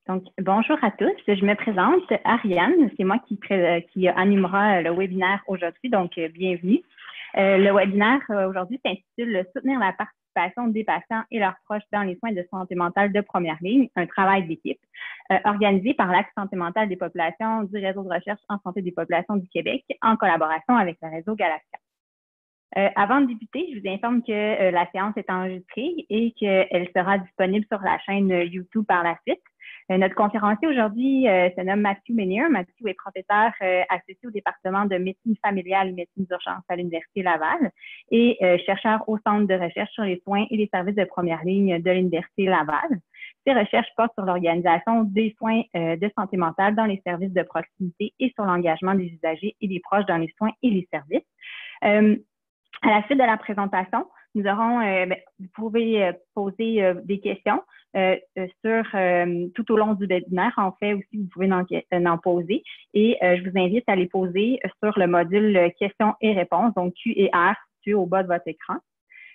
Donc, bonjour à tous. Je me présente, Ariane. C'est moi qui animera le webinaire aujourd'hui, donc bienvenue. Le webinaire aujourd'hui s'intitule « Soutenir la participation des patients et leurs proches dans les soins de santé mentale de première ligne, un travail d'équipe », organisé par l'Axe santé mentale des populations du Réseau de recherche en santé des populations du Québec en collaboration avec le réseau Galaxia. Avant de débuter, je vous informe que la séance est enregistrée et qu'elle sera disponible sur la chaîne YouTube par la suite. Notre conférencier aujourd'hui se nomme Matthew Menier. Matthew est professeur associé au département de médecine familiale et médecine d'urgence à l'Université Laval et chercheur au Centre de recherche sur les soins et les services de première ligne de l'Université Laval. Ses recherches portent sur l'organisation des soins de santé mentale dans les services de proximité et sur l'engagement des usagers et des proches dans les soins et les services. À la suite de la présentation, nous aurons, vous pouvez poser des questions tout au long du webinaire. En fait, aussi, vous pouvez en poser. Et je vous invite à les poser sur le module questions et réponses, donc Q et R, situé au bas de votre écran.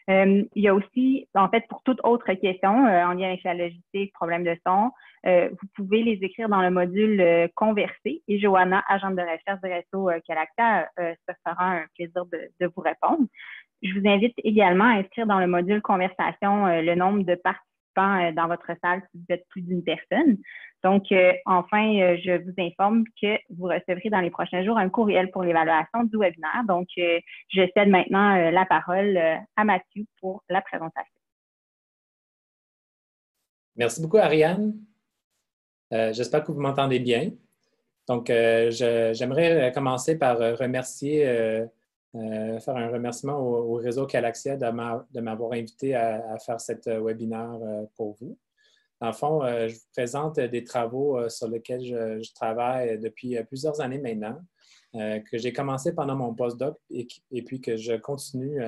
Il y a aussi, en fait, pour toute autre question en lien avec la logistique, problème de son, vous pouvez les écrire dans le module Converser et Johanna, agente de recherche du réseau Galaxia, se fera un plaisir de vous répondre. Je vous invite également à inscrire dans le module Conversation le nombre de participants dans votre salle si vous êtes plus d'une personne. Donc, enfin, je vous informe que vous recevrez dans les prochains jours un courriel pour l'évaluation du webinaire. Donc, je cède maintenant la parole à Mathieu pour la présentation. Merci beaucoup, Ariane. J'espère que vous m'entendez bien. Donc, j'aimerais commencer par remercier, faire un remerciement au réseau Galaxia de m'avoir invité à faire cet webinaire pour vous. Dans le fond, je vous présente des travaux sur lesquels je travaille depuis plusieurs années maintenant, que j'ai commencé pendant mon postdoc et puis que je continue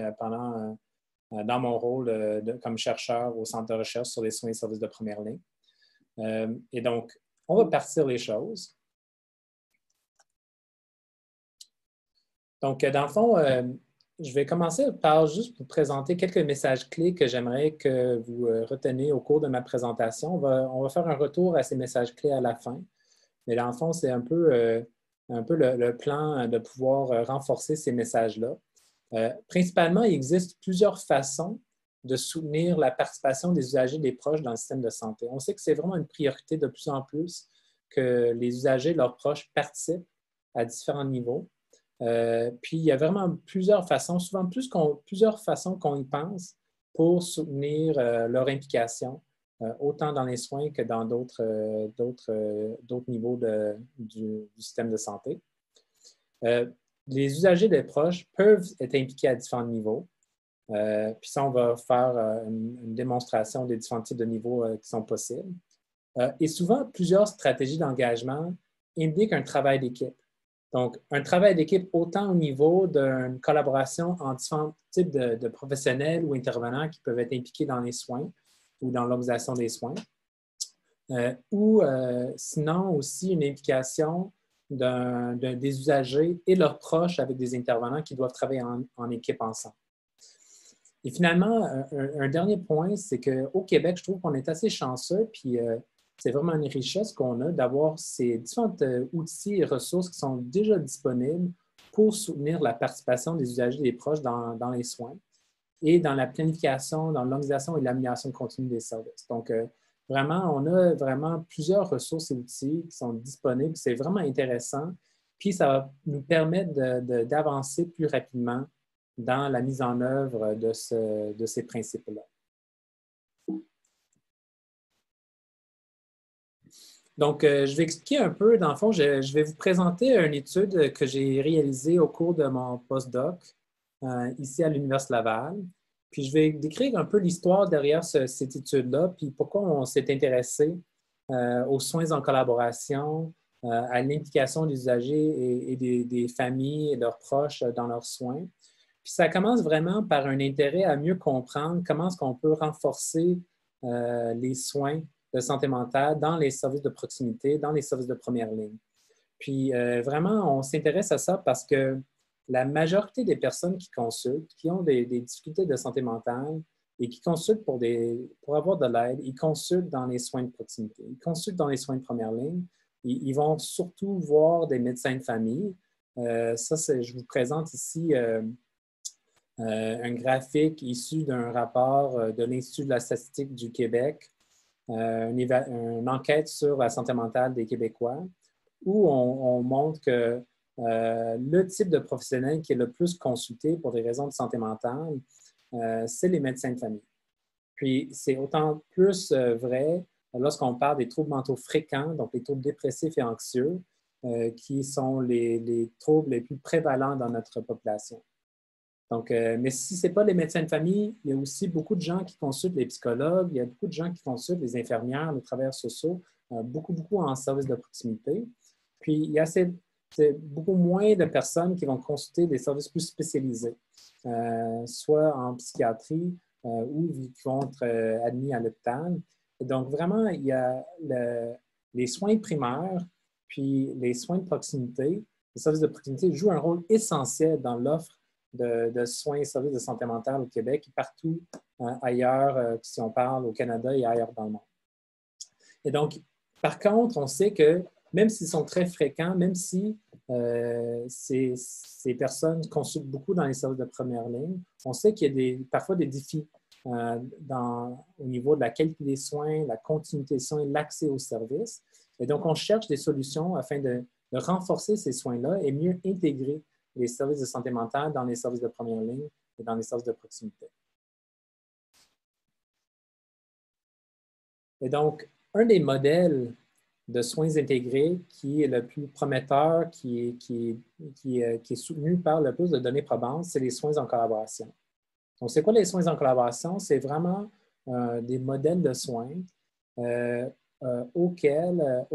dans mon rôle comme chercheur au Centre de recherche sur les soins et services de première ligne. Et donc, on va partir les choses. Donc, dans le fond, je vais commencer par juste vous présenter quelques messages clés que j'aimerais que vous reteniez au cours de ma présentation. On va faire un retour à ces messages clés à la fin. Mais dans le fond, c'est un peu le plan de pouvoir renforcer ces messages-là. Principalement, il existe plusieurs façons de soutenir la participation des usagers et des proches dans le système de santé. On sait que c'est vraiment une priorité de plus en plus que les usagers et leurs proches participent à différents niveaux. Puis, il y a vraiment plusieurs façons, souvent plusieurs façons qu'on y pense pour soutenir leur implication, autant dans les soins que dans d'autres niveaux du système de santé. Les usagers des proches peuvent être impliqués à différents niveaux. Puis ça, on va faire une démonstration des différents types de niveaux qui sont possibles. Et souvent, plusieurs stratégies d'engagement indiquent un travail d'équipe. Donc, un travail d'équipe autant au niveau d'une collaboration entre différents types de professionnels ou intervenants qui peuvent être impliqués dans les soins ou dans l'organisation des soins, ou sinon aussi une implication des usagers et leurs proches avec des intervenants qui doivent travailler en équipe ensemble. Et finalement, un dernier point, c'est qu'au Québec, je trouve qu'on est assez chanceux, puis c'est vraiment une richesse qu'on a d'avoir ces différents outils et ressources qui sont déjà disponibles pour soutenir la participation des usagers et des proches dans les soins et dans la planification, dans l'organisation et l'amélioration continue des services. Donc, vraiment, on a vraiment plusieurs ressources et outils qui sont disponibles. C'est vraiment intéressant. Puis, ça va nous permettre d'avancer plus rapidement dans la mise en œuvre de ces principes-là. Donc, je vais expliquer un peu, dans le fond, je vais vous présenter une étude que j'ai réalisée au cours de mon postdoc ici à l'Université Laval. Puis, je vais décrire un peu l'histoire derrière cette étude-là, puis pourquoi on s'est intéressé aux soins en collaboration, à l'implication des usagers et des familles et leurs proches dans leurs soins. Puis, ça commence vraiment par un intérêt à mieux comprendre comment est-ce qu'on peut renforcer les soins de santé mentale dans les services de proximité, dans les services de première ligne. Puis, vraiment, on s'intéresse à ça parce que la majorité des personnes qui consultent, qui ont des difficultés de santé mentale, et qui consultent pour avoir de l'aide. Ils consultent dans les soins de proximité. Ils consultent dans les soins de première ligne. Ils vont surtout voir des médecins de famille. Je vous présente ici un graphique issu d'un rapport de l'Institut de la statistique du Québec, une enquête sur la santé mentale des Québécois, où on montre que le type de professionnel qui est le plus consulté pour des raisons de santé mentale, c'est les médecins de famille. Puis, c'est autant plus vrai lorsqu'on parle des troubles mentaux fréquents, donc les troubles dépressifs et anxieux, qui sont les troubles les plus prévalents dans notre population. Donc, mais si ce n'est pas les médecins de famille, il y a aussi beaucoup de gens qui consultent les psychologues, il y a beaucoup de gens qui consultent les infirmières, les travailleurs sociaux, beaucoup en service de proximité. Puis, il y a beaucoup moins de personnes qui vont consulter des services plus spécialisés, soit en psychiatrie ou qui vont être admis à l'hôpital. Donc, vraiment, il y a les soins primaires, puis les soins de proximité. Les services de proximité jouent un rôle essentiel dans l'offre de soins et services de santé mentale au Québec et partout ailleurs, si on parle au Canada et ailleurs dans le monde. Et donc, par contre, on sait que même s'ils sont très fréquents, même si ces personnes consultent beaucoup dans les services de première ligne, on sait qu'il y a parfois des défis au niveau de la qualité des soins, la continuité des soins, l'accès aux services. Et donc, on cherche des solutions afin de renforcer ces soins-là et mieux intégrer les services de santé mentale dans les services de première ligne et dans les services de proximité. Et donc, un des modèles de soins intégrés qui est le plus prometteur, qui est soutenu par le plus de données probantes, c'est les soins en collaboration. Donc, c'est quoi les soins en collaboration? C'est vraiment des modèles de soins au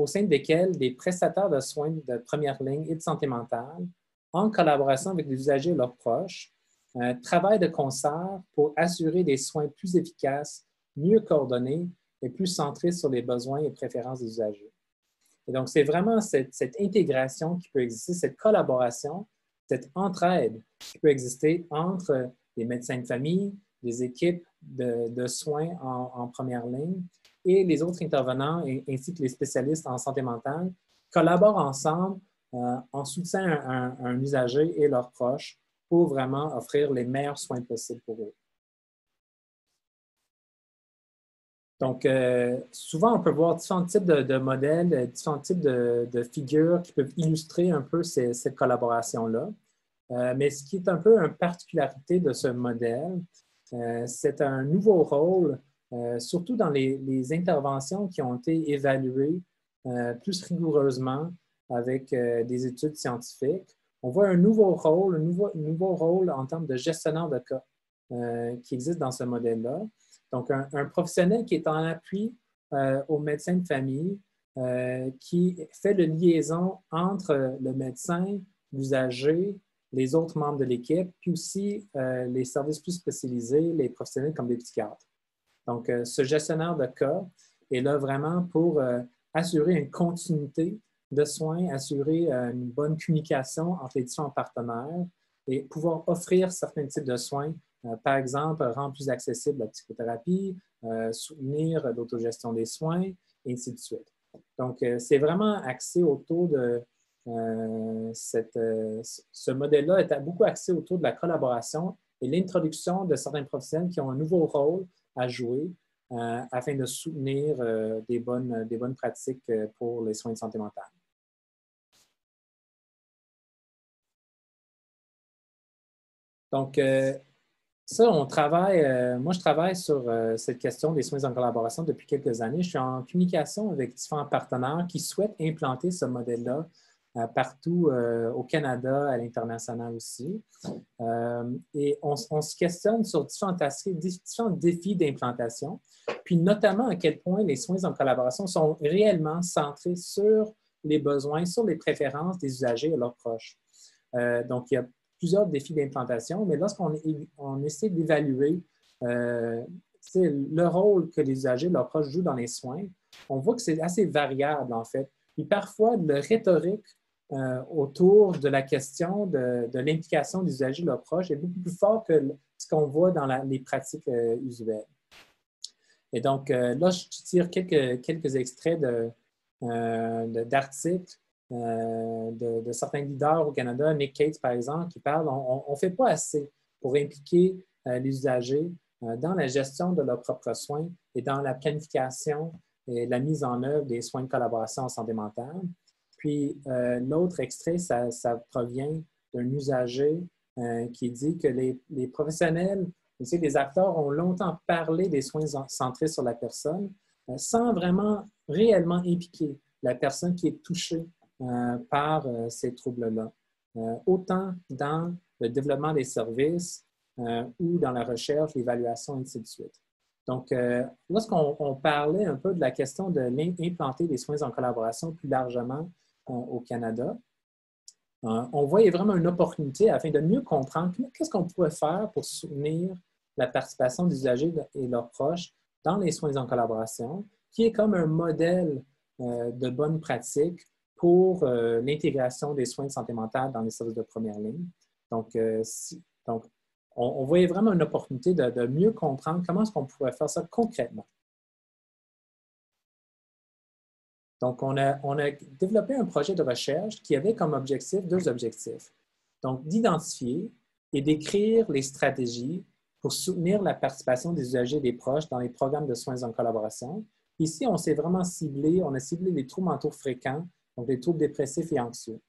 sein desquels des prestataires de soins de première ligne et de santé mentale, en collaboration avec les usagers et leurs proches, travaillent de concert pour assurer des soins plus efficaces, mieux coordonnés et plus centrés sur les besoins et préférences des usagers. Et donc, c'est vraiment cette intégration qui peut exister, cette collaboration, cette entraide qui peut exister entre les médecins de famille, les équipes de soins en première ligne et les autres intervenants ainsi que les spécialistes en santé mentale collaborent ensemble en soutien à un usager et leurs proches pour vraiment offrir les meilleurs soins possibles pour eux. Donc, souvent, on peut voir différents types de modèles, différents types de figures qui peuvent illustrer un peu cette collaboration-là. Mais ce qui est un peu une particularité de ce modèle, c'est un nouveau rôle, surtout dans les interventions qui ont été évaluées plus rigoureusement avec des études scientifiques. On voit un nouveau rôle en termes de gestionnaire de cas qui existe dans ce modèle-là. Donc, un professionnel qui est en appui au médecin de famille, qui fait la liaison entre le médecin, l'usager, les autres membres de l'équipe, puis aussi les services plus spécialisés, les professionnels comme les psychiatres. Donc, ce gestionnaire de cas est là vraiment pour assurer une continuité de soins, assurer une bonne communication entre les différents partenaires et pouvoir offrir certains types de soins. Par exemple, rendre plus accessible la psychothérapie, soutenir l'autogestion des soins, et ainsi de suite. Donc, c'est vraiment axé autour de ce modèle-là est beaucoup axé autour de la collaboration et l'introduction de certains professionnels qui ont un nouveau rôle à jouer afin de soutenir des bonnes pratiques pour les soins de santé mentale. Donc, ça, moi, je travaille sur cette question des soins en collaboration depuis quelques années. Je suis en communication avec différents partenaires qui souhaitent implanter ce modèle-là partout au Canada, à l'international aussi. Et on se questionne sur différents défis d'implantation, puis notamment à quel point les soins en collaboration sont réellement centrés sur les besoins, sur les préférences des usagers et leurs proches. Donc, il y a plusieurs défis d'implantation, mais lorsqu'on essaie d'évaluer le rôle que les usagers et leurs proches jouent dans les soins, on voit que c'est assez variable, en fait. Puis parfois, le rhétorique autour de la question de l'implication des usagers et leurs proches est beaucoup plus fort que ce qu'on voit dans les pratiques usuelles. Et donc, là, je tire quelques extraits d'articles de certains leaders au Canada, Nick Cates, par exemple, qui parlent on ne fait pas assez pour impliquer les usagers dans la gestion de leurs propres soins et dans la planification et la mise en œuvre des soins de collaboration en santé mentale. Puis, l'autre extrait, ça provient d'un usager qui dit que les professionnels, les acteurs ont longtemps parlé des soins centrés sur la personne sans vraiment réellement impliquer la personne qui est touchée par ces troubles-là, autant dans le développement des services ou dans la recherche, l'évaluation, et ainsi de suite. Donc, lorsqu'on parlait un peu de la question de l'implanter des soins en collaboration plus largement au Canada, on voyait vraiment une opportunité afin de mieux comprendre qu'est-ce qu'on pourrait faire pour soutenir la participation des usagers et leurs proches dans les soins en collaboration, qui est comme un modèle de bonne pratique pour l'intégration des soins de santé mentale dans les services de première ligne. Donc, on voyait vraiment une opportunité de mieux comprendre comment est-ce qu'on pourrait faire ça concrètement. Donc, on a développé un projet de recherche qui avait comme objectif deux objectifs. Donc, d'identifier et d'écrire les stratégies pour soutenir la participation des usagers et des proches dans les programmes de soins en collaboration. Ici, on s'est vraiment ciblé, on a ciblé les troubles mentaux fréquents, donc les troubles dépressifs et anxieux.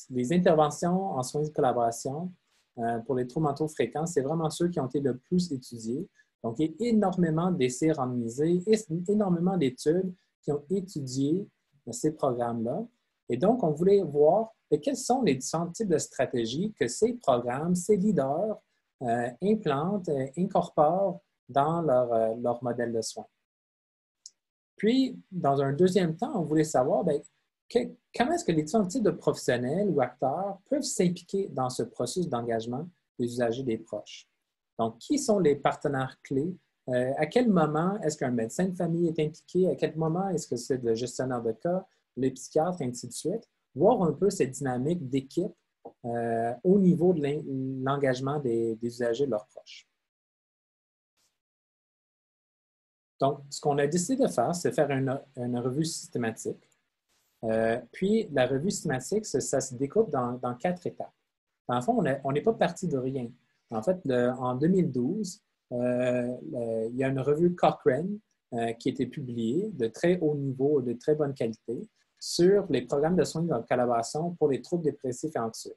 Les interventions en soins de collaboration pour les troubles mentaux fréquents, c'est vraiment ceux qui ont été le plus étudiés. Donc, il y a énormément d'essais randomisés, énormément d'études qui ont étudié ces programmes-là. Et donc, on voulait voir quels sont les différents types de stratégies que ces programmes, ces leaders implantent, incorporent dans leur modèle de soins. Puis, dans un deuxième temps, on voulait savoir comment est-ce que les différents types de professionnels ou acteurs peuvent s'impliquer dans ce processus d'engagement des usagers des proches. Donc, qui sont les partenaires clés? À quel moment est-ce qu'un médecin de famille est impliqué? À quel moment est-ce que c'est le gestionnaire de cas, les psychiatres, et ainsi de suite? Voir un peu cette dynamique d'équipe au niveau de l'engagement des usagers de leurs proches. Donc, ce qu'on a décidé de faire, c'est faire une revue systématique. Puis, la revue systématique, ça se découpe dans 4 étapes. Dans le fond, on n'est pas parti de rien. En fait, en 2012, il y a une revue Cochrane qui a été publiée de très haut niveau, de très bonne qualité, sur les programmes de soins de collaboration pour les troubles dépressifs et anxieux.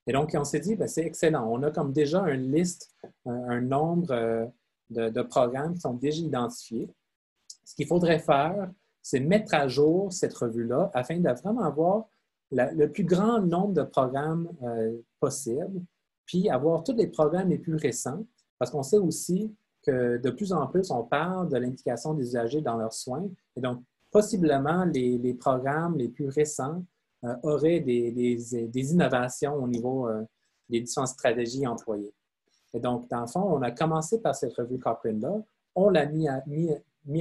Et donc, on s'est dit, c'est excellent. On a comme déjà une liste, un nombre de programmes qui sont déjà identifiés. Ce qu'il faudrait faire, c'est mettre à jour cette revue-là afin de vraiment avoir le plus grand nombre de programmes possible, puis avoir tous les programmes les plus récents, parce qu'on sait aussi que de plus en plus, on parle de l'implication des usagers dans leurs soins. Et donc, possiblement, les programmes les plus récents auraient des innovations au niveau des différentes stratégies employées. Et donc, dans le fond, on a commencé par cette revue Cochrane-là. On l'a mis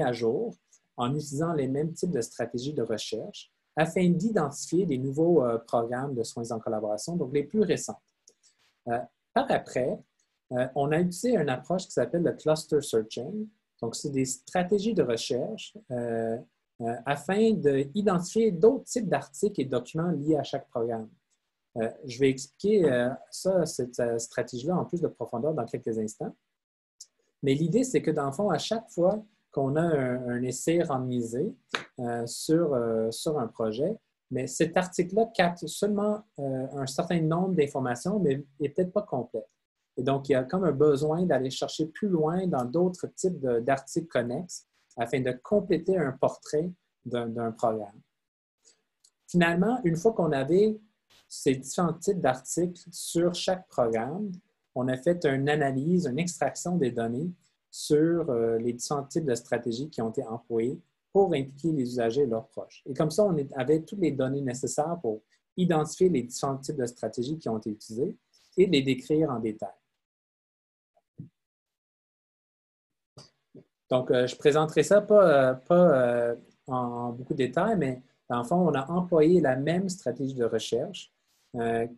à jour en utilisant les mêmes types de stratégies de recherche afin d'identifier des nouveaux programmes de soins en collaboration, donc les plus récents. Par après, on a utilisé une approche qui s'appelle le cluster searching. Donc, c'est des stratégies de recherche afin d'identifier d'autres types d'articles et de documents liés à chaque programme. Je vais expliquer cette stratégie-là en plus de profondeur dans quelques instants. Mais l'idée, c'est que dans le fond, à chaque fois qu'on a un essai randomisé sur un projet, mais cet article-là capte seulement un certain nombre d'informations, mais n'est peut-être pas complet. Et donc, il y a comme un besoin d'aller chercher plus loin dans d'autres types d'articles connexes afin de compléter un portrait d'un programme. Finalement, une fois qu'on avait ces différents types d'articles sur chaque programme, on a fait une analyse, une extraction des données sur les différents types de stratégies qui ont été employées pour impliquer les usagers et leurs proches. Et comme ça, on avait toutes les données nécessaires pour identifier les différents types de stratégies qui ont été utilisées et les décrire en détail. Donc, je présenterai ça pas en beaucoup de détails, mais dans le fond, on a employé la même stratégie de recherche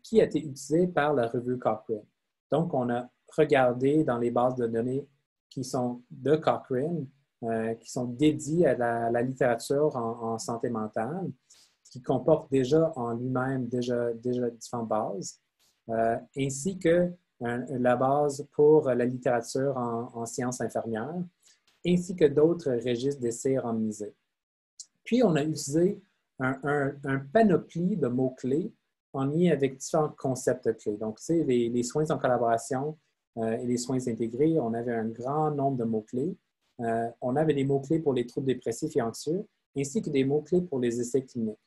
qui a été utilisé par la revue Cochrane. Donc, on a regardé dans les bases de données qui sont de Cochrane, qui sont dédiées à la littérature en santé mentale, qui comporte déjà en lui-même déjà différentes bases, ainsi que la base pour la littérature en sciences infirmières, ainsi que d'autres registres d'essais randomisés. Puis, on a utilisé un panoplie de mots-clés en lien avec différents concepts clés. Donc, c'est les soins en collaboration et les soins intégrés. On avait un grand nombre de mots-clés. On avait des mots-clés pour les troubles dépressifs et anxieux, ainsi que des mots-clés pour les essais cliniques.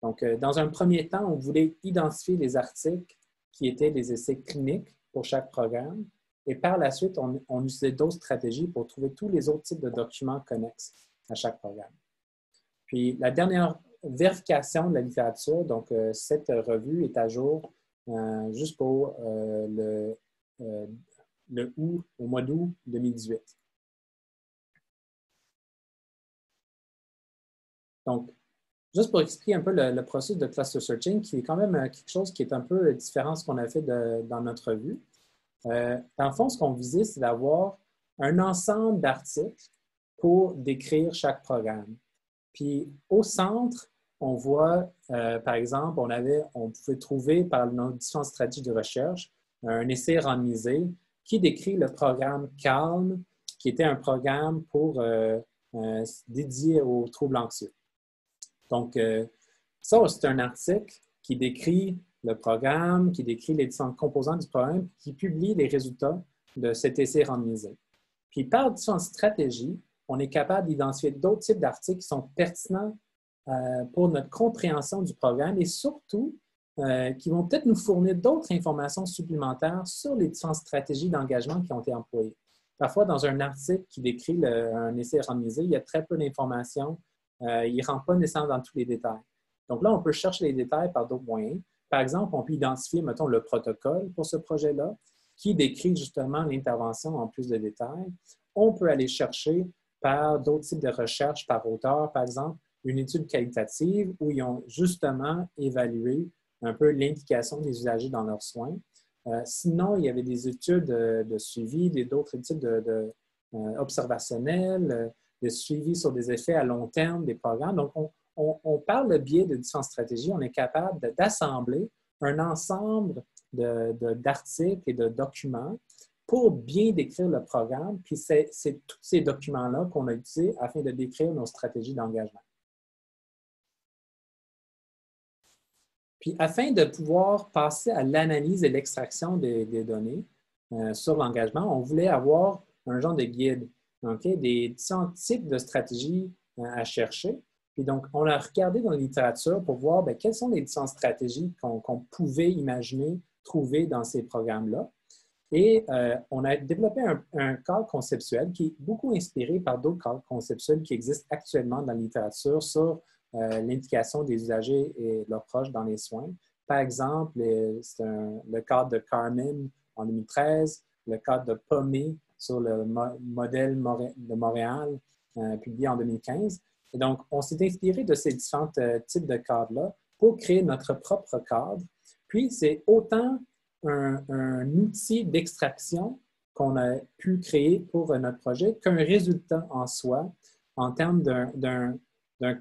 Donc, dans un premier temps, on voulait identifier les articles qui étaient des essais cliniques pour chaque programme. Et par la suite, on utilisait d'autres stratégies pour trouver tous les autres types de documents connexes à chaque programme. Puis, la dernière vérification de la littérature, donc cette revue est à jour jusqu'au au mois d'août 2018. Donc, juste pour expliquer un peu le processus de cluster searching, qui est quand même quelque chose qui est un peu différent de ce qu'on a fait dans notre revue. Dans le fond, ce qu'on visait, c'est d'avoir un ensemble d'articles pour décrire chaque programme. Puis, au centre, on voit, par exemple, on pouvait trouver par nos différentes stratégies de recherche un essai randomisé qui décrit le programme CALM, qui était un programme dédié aux troubles anxieux. Donc, ça, c'est un article qui décrit le programme, qui décrit les différentes composantes du programme, qui publie les résultats de cet essai randomisé. Puis, par différentes stratégies, on est capable d'identifier d'autres types d'articles qui sont pertinents pour notre compréhension du programme et surtout qui vont peut-être nous fournir d'autres informations supplémentaires sur les différentes stratégies d'engagement qui ont été employées. Parfois, dans un article qui décrit un essai randomisé, il y a très peu d'informations. Il ne rentre pas nécessairement dans tous les détails. Donc là, on peut chercher les détails par d'autres moyens. Par exemple, on peut identifier, mettons, le protocole pour ce projet-là qui décrit justement l'intervention en plus de détails. On peut aller chercher par d'autres types de recherches par auteur, par exemple, une étude qualitative où ils ont justement évalué un peu l'implication des usagers dans leurs soins. Sinon, il y avait des études de suivi, d'autres études observationnelles, de suivi sur des effets à long terme des programmes. Donc, par le biais de différentes stratégies, on est capable d'assembler un ensemble d'articles et de documents pour bien décrire le programme. Puis, c'est tous ces documents-là qu'on a utilisés afin de décrire nos stratégies d'engagement. Puis, afin de pouvoir passer à l'analyse et l'extraction des données sur l'engagement, on voulait avoir un genre de guide, okay? Des différents types de stratégies à chercher. Puis donc, on a regardé dans la littérature pour voir quelles sont les différentes stratégies qu'on pouvait imaginer trouver dans ces programmes-là. Et on a développé un cadre conceptuel qui est beaucoup inspiré par d'autres cadres conceptuels qui existent actuellement dans la littérature sur l'implication des usagers et leurs proches dans les soins. Par exemple, c'est le cadre de Carmen en 2013, le cadre de Pomé sur le modèle de Montréal, publié en 2015. Et donc, on s'est inspiré de ces différents types de cadres-là pour créer notre propre cadre. Puis, c'est autant un outil d'extraction qu'on a pu créer pour notre projet qu'un résultat en soi en termes d'un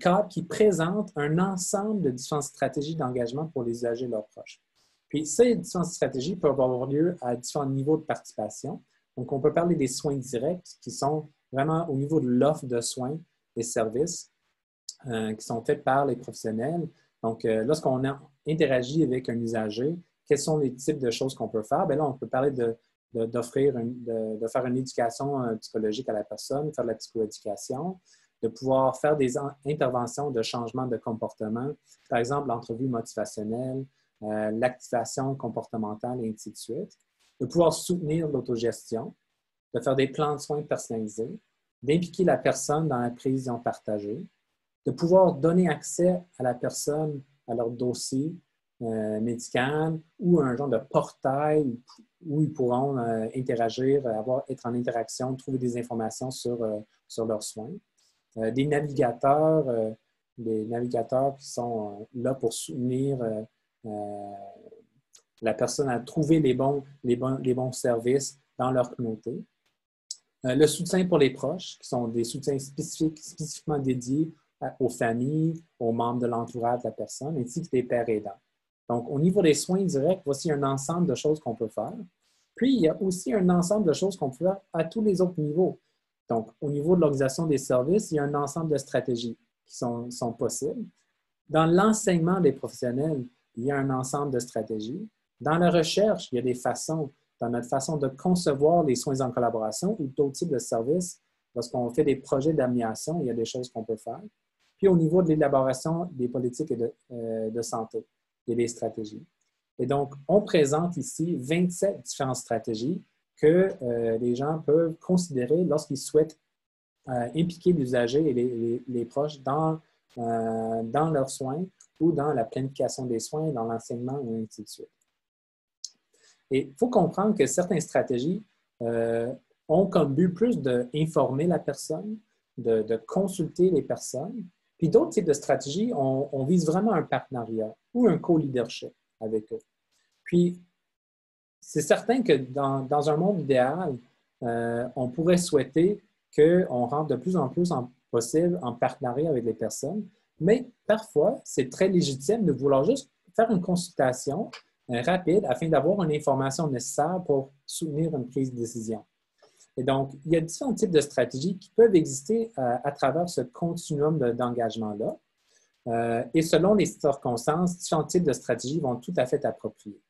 cadre qui présente un ensemble de différentes stratégies d'engagement pour les usagers et leurs proches. Puis, ces différentes stratégies peuvent avoir lieu à différents niveaux de participation. Donc, on peut parler des soins directs qui sont vraiment au niveau de l'offre de soins et services qui sont faits par les professionnels. Donc, lorsqu'on interagit avec un usager, quels sont les types de choses qu'on peut faire? Bien là, on peut parler de faire une éducation psychologique à la personne, faire de la psychoéducation, de pouvoir faire des interventions de changement de comportement, par exemple l'entrevue motivationnelle, l'activation comportementale et ainsi de suite, de pouvoir soutenir l'autogestion, de faire des plans de soins personnalisés, d'impliquer la personne dans la prévision partagée, de pouvoir donner accès à la personne à leur dossier médical ou un genre de portail où ils pourront interagir, être en interaction, trouver des informations sur leurs soins. Des navigateurs qui sont là pour soutenir la personne à trouver les bons services dans leur communauté. Le soutien pour les proches, qui sont des soutiens spécifiquement dédiés aux familles, aux membres de l'entourage de la personne, ainsi que des pairs aidants. Donc, au niveau des soins directs, voici un ensemble de choses qu'on peut faire. Puis, il y a aussi un ensemble de choses qu'on peut faire à tous les autres niveaux. Donc, au niveau de l'organisation des services, il y a un ensemble de stratégies qui sont possibles. Dans l'enseignement des professionnels, il y a un ensemble de stratégies. Dans la recherche, il y a des façons, dans notre façon de concevoir les soins en collaboration ou d'autres types de services. Lorsqu'on fait des projets d'amélioration, il y a des choses qu'on peut faire. Puis, au niveau de l'élaboration des politiques de santé, il y a des stratégies. Et donc, on présente ici 27 différentes stratégies que les gens peuvent considérer lorsqu'ils souhaitent impliquer l'usager et les proches dans leurs soins ou dans la planification des soins, dans l'enseignement ou ainsi de suite. Et il faut comprendre que certaines stratégies ont comme but plus d'informer la personne, de consulter les personnes. Puis d'autres types de stratégies, on vise vraiment un partenariat ou un co-leadership avec eux. Puis, c'est certain que dans un monde idéal, on pourrait souhaiter qu'on rentre de plus en plus possible en partenariat avec les personnes, mais parfois, c'est très légitime de vouloir juste faire une consultation rapide afin d'avoir une information nécessaire pour soutenir une prise de décision. Et donc, il y a différents types de stratégies qui peuvent exister à travers ce continuum d'engagement-là. Et selon les circonstances, différents types de stratégies vont tout à fait être appropriés.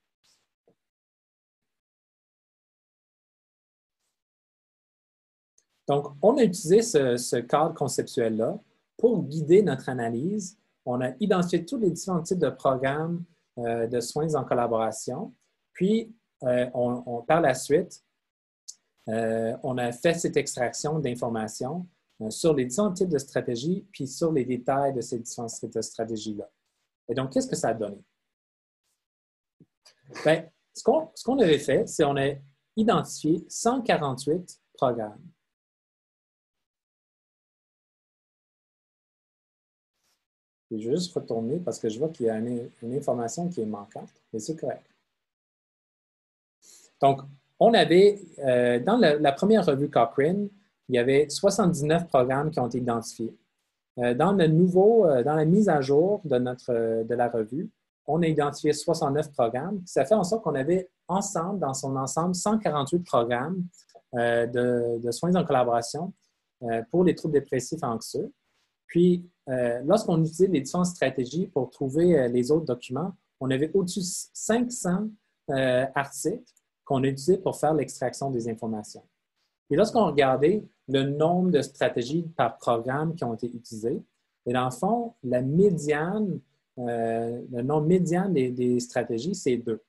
Donc, on a utilisé ce cadre conceptuel-là pour guider notre analyse. On a identifié tous les différents types de programmes de soins en collaboration. Puis, par la suite, on a fait cette extraction d'informations sur les différents types de stratégies, puis sur les détails de ces différents types de stratégies-là. Et donc, qu'est-ce que ça a donné? Bien, ce qu'on avait fait, c'est qu'on a identifié 148 programmes. Et je vais juste retourner parce que je vois qu'il y a une information qui est manquante, mais c'est correct. Donc, on avait, dans la première revue Cochrane, il y avait 79 programmes qui ont été identifiés. Dans la mise à jour de la revue, on a identifié 69 programmes. Ça fait en sorte qu'on avait ensemble, dans son ensemble, 148 programmes de soins en collaboration pour les troubles dépressifs anxieux. Puis, lorsqu'on utilisait les différentes stratégies pour trouver les autres documents, on avait au-dessus de 500 articles qu'on a utilisés pour faire l'extraction des informations. Et lorsqu'on regardait le nombre de stratégies par programme qui ont été utilisées, et dans le fond, le nombre médian des stratégies, c'est 2.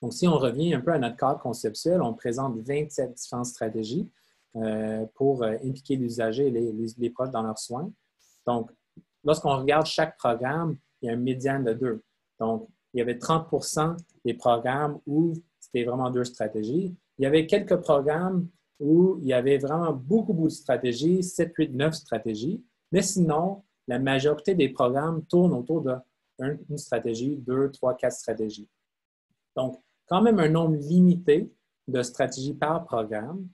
Donc, si on revient un peu à notre cadre conceptuel, on présente 27 différentes stratégies pour impliquer l'usager et les proches dans leurs soins. Donc, lorsqu'on regarde chaque programme, il y a un médian de 2. Donc, il y avait 30% des programmes où c'était vraiment 2 stratégies. Il y avait quelques programmes où il y avait vraiment beaucoup de stratégies, 7, 8, 9 stratégies. Mais sinon, la majorité des programmes tournent autour d'une stratégie, 2, 3, 4 stratégies. Donc, quand même un nombre limité de stratégies par programme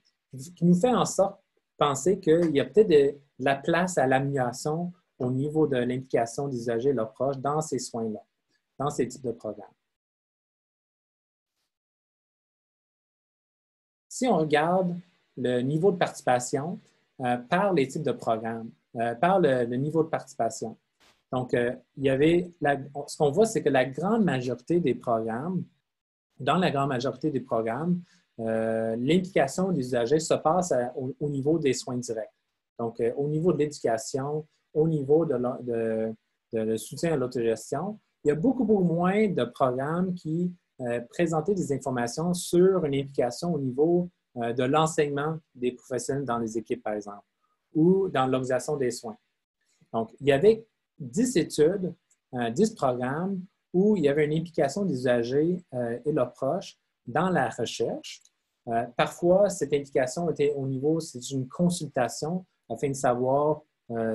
qui nous fait en sorte penser qu'il y a peut-être de la place à l'amélioration au niveau de l'implication des usagers et leurs proches dans ces soins-là, dans ces types de programmes. Si on regarde le niveau de participation par les types de programmes, par le niveau de participation. Donc, il y avait ce qu'on voit, c'est que la grande majorité des programmes, dans la grande majorité des programmes, l'implication des usagers se passe au niveau des soins directs. Donc, au niveau de l'éducation, au niveau de soutien à l'autogestion, il y a beaucoup moins de programmes qui présentaient des informations sur une implication au niveau de l'enseignement des professionnels dans les équipes, par exemple, ou dans l'organisation des soins. Donc, il y avait 10 études, 10 programmes où il y avait une implication des usagers et leurs proches dans la recherche. Parfois, cette implication était au niveau, c'est une consultation afin de savoir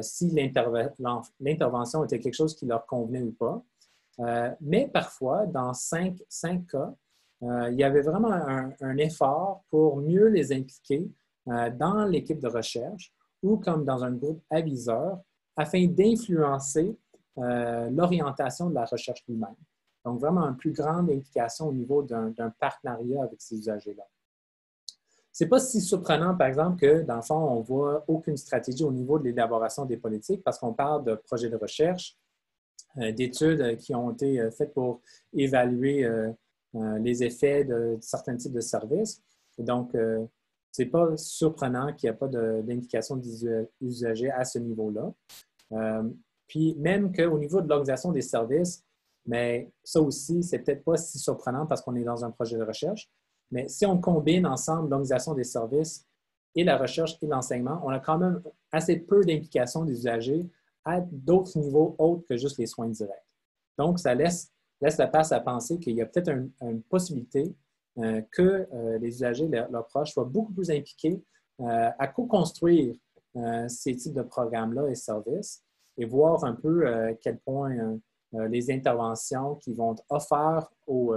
si l'intervention était quelque chose qui leur convenait ou pas. Mais parfois, dans cinq cas, il y avait vraiment un effort pour mieux les impliquer dans l'équipe de recherche ou comme dans un groupe aviseur afin d'influencer l'orientation de la recherche lui-même. Donc, vraiment une plus grande implication au niveau d'un partenariat avec ces usagers-là. Ce n'est pas si surprenant, par exemple, que dans le fond, on ne voit aucune stratégie au niveau de l'élaboration des politiques parce qu'on parle de projets de recherche, d'études qui ont été faites pour évaluer les effets de certains types de services. Et donc, ce n'est pas surprenant qu'il n'y ait pas d'implication des usagers à ce niveau-là. Puis même qu'au niveau de l'organisation des services, mais ça aussi, c'est peut-être pas si surprenant parce qu'on est dans un projet de recherche. Mais si on combine ensemble l'organisation des services et la recherche et l'enseignement, on a quand même assez peu d'implication des usagers à d'autres niveaux autres que juste les soins directs. Donc, ça laisse la place à penser qu'il y a peut-être une possibilité que les usagers, leurs proches, soient beaucoup plus impliqués à co-construire ces types de programmes-là et services et voir un peu à quel point les interventions qui vont être offertes aux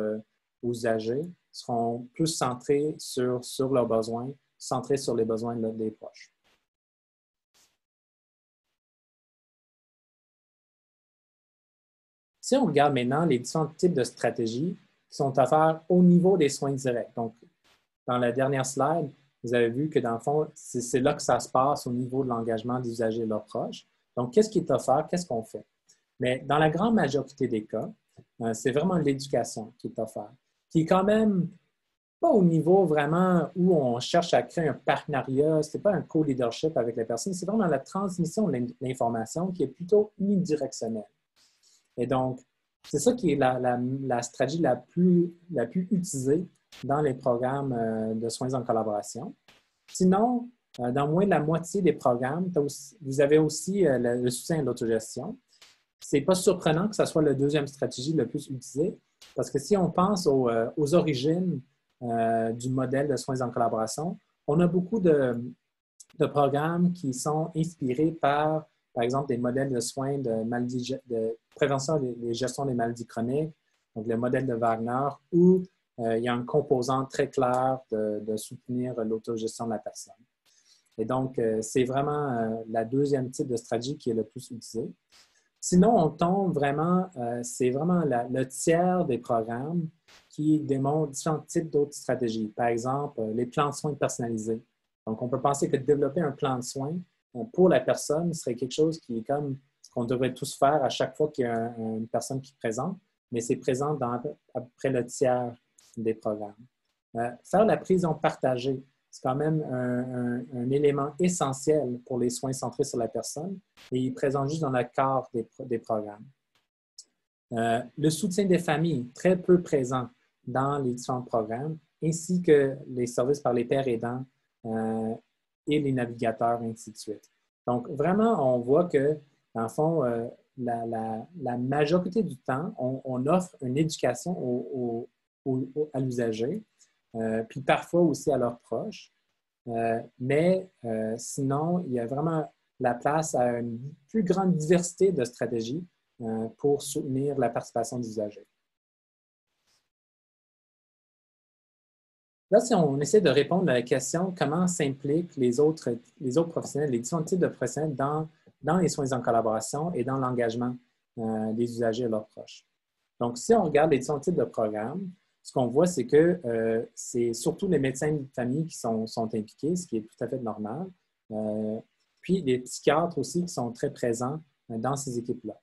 usagers seront plus centrées sur leurs besoins, centrées sur les besoins des proches. Si on regarde maintenant les différents types de stratégies qui sont offertes au niveau des soins directs. Donc, dans la dernière slide, vous avez vu que dans le fond, c'est là que ça se passe au niveau de l'engagement des usagers et leurs proches. Donc, qu'est-ce qui est offert? Qu'est-ce qu'on fait? Mais dans la grande majorité des cas, c'est vraiment l'éducation qui est offerte, qui est quand même pas au niveau vraiment où on cherche à créer un partenariat, ce n'est pas un co-leadership avec les personnes, c'est vraiment la transmission de l'information qui est plutôt unidirectionnelle. Et donc, c'est ça qui est la stratégie la plus utilisée dans les programmes de soins en collaboration. Sinon, dans moins de la moitié des programmes, vous avez aussi le soutien à l'autogestion. Ce n'est pas surprenant que ce soit la deuxième stratégie la plus utilisée, parce que si on pense aux origines du modèle de soins en collaboration, on a beaucoup de programmes qui sont inspirés par exemple, des modèles de soins de prévention et gestion des maladies chroniques, donc le modèle de Wagner, où il y a un composant très clair de soutenir l'autogestion de la personne. Et donc, c'est vraiment la deuxième type de stratégie qui est le plus utilisée. Sinon, on tombe vraiment, c'est vraiment le tiers des programmes qui démontrent différents types d'autres stratégies. Par exemple, les plans de soins personnalisés. Donc, on peut penser que développer un plan de soins pour la personne serait quelque chose qui est comme qu'on devrait tous faire à chaque fois qu'il y a une personne qui présente, mais c'est présent dans à peu près le tiers des programmes. Faire la prison partagée, c'est quand même un élément essentiel pour les soins centrés sur la personne et il est présent juste dans le quart des programmes. Le soutien des familles, très peu présent dans les différents programmes, ainsi que les services par les pairs aidants et les navigateurs, ainsi de suite. Donc, vraiment, on voit que, dans le fond, la majorité du temps, on offre une éducation à l'usager, puis parfois aussi à leurs proches. Mais sinon, il y a vraiment la place à une plus grande diversité de stratégies pour soutenir la participation des usagers. Là, si on essaie de répondre à la question comment s'impliquent les autres professionnels, les différents types de professionnels dans les soins en collaboration et dans l'engagement des usagers et leurs proches. Donc, si on regarde les différents types de programmes, ce qu'on voit, c'est que c'est surtout les médecins de famille qui sont impliqués, ce qui est tout à fait normal. Puis les psychiatres aussi qui sont très présents dans ces équipes-là.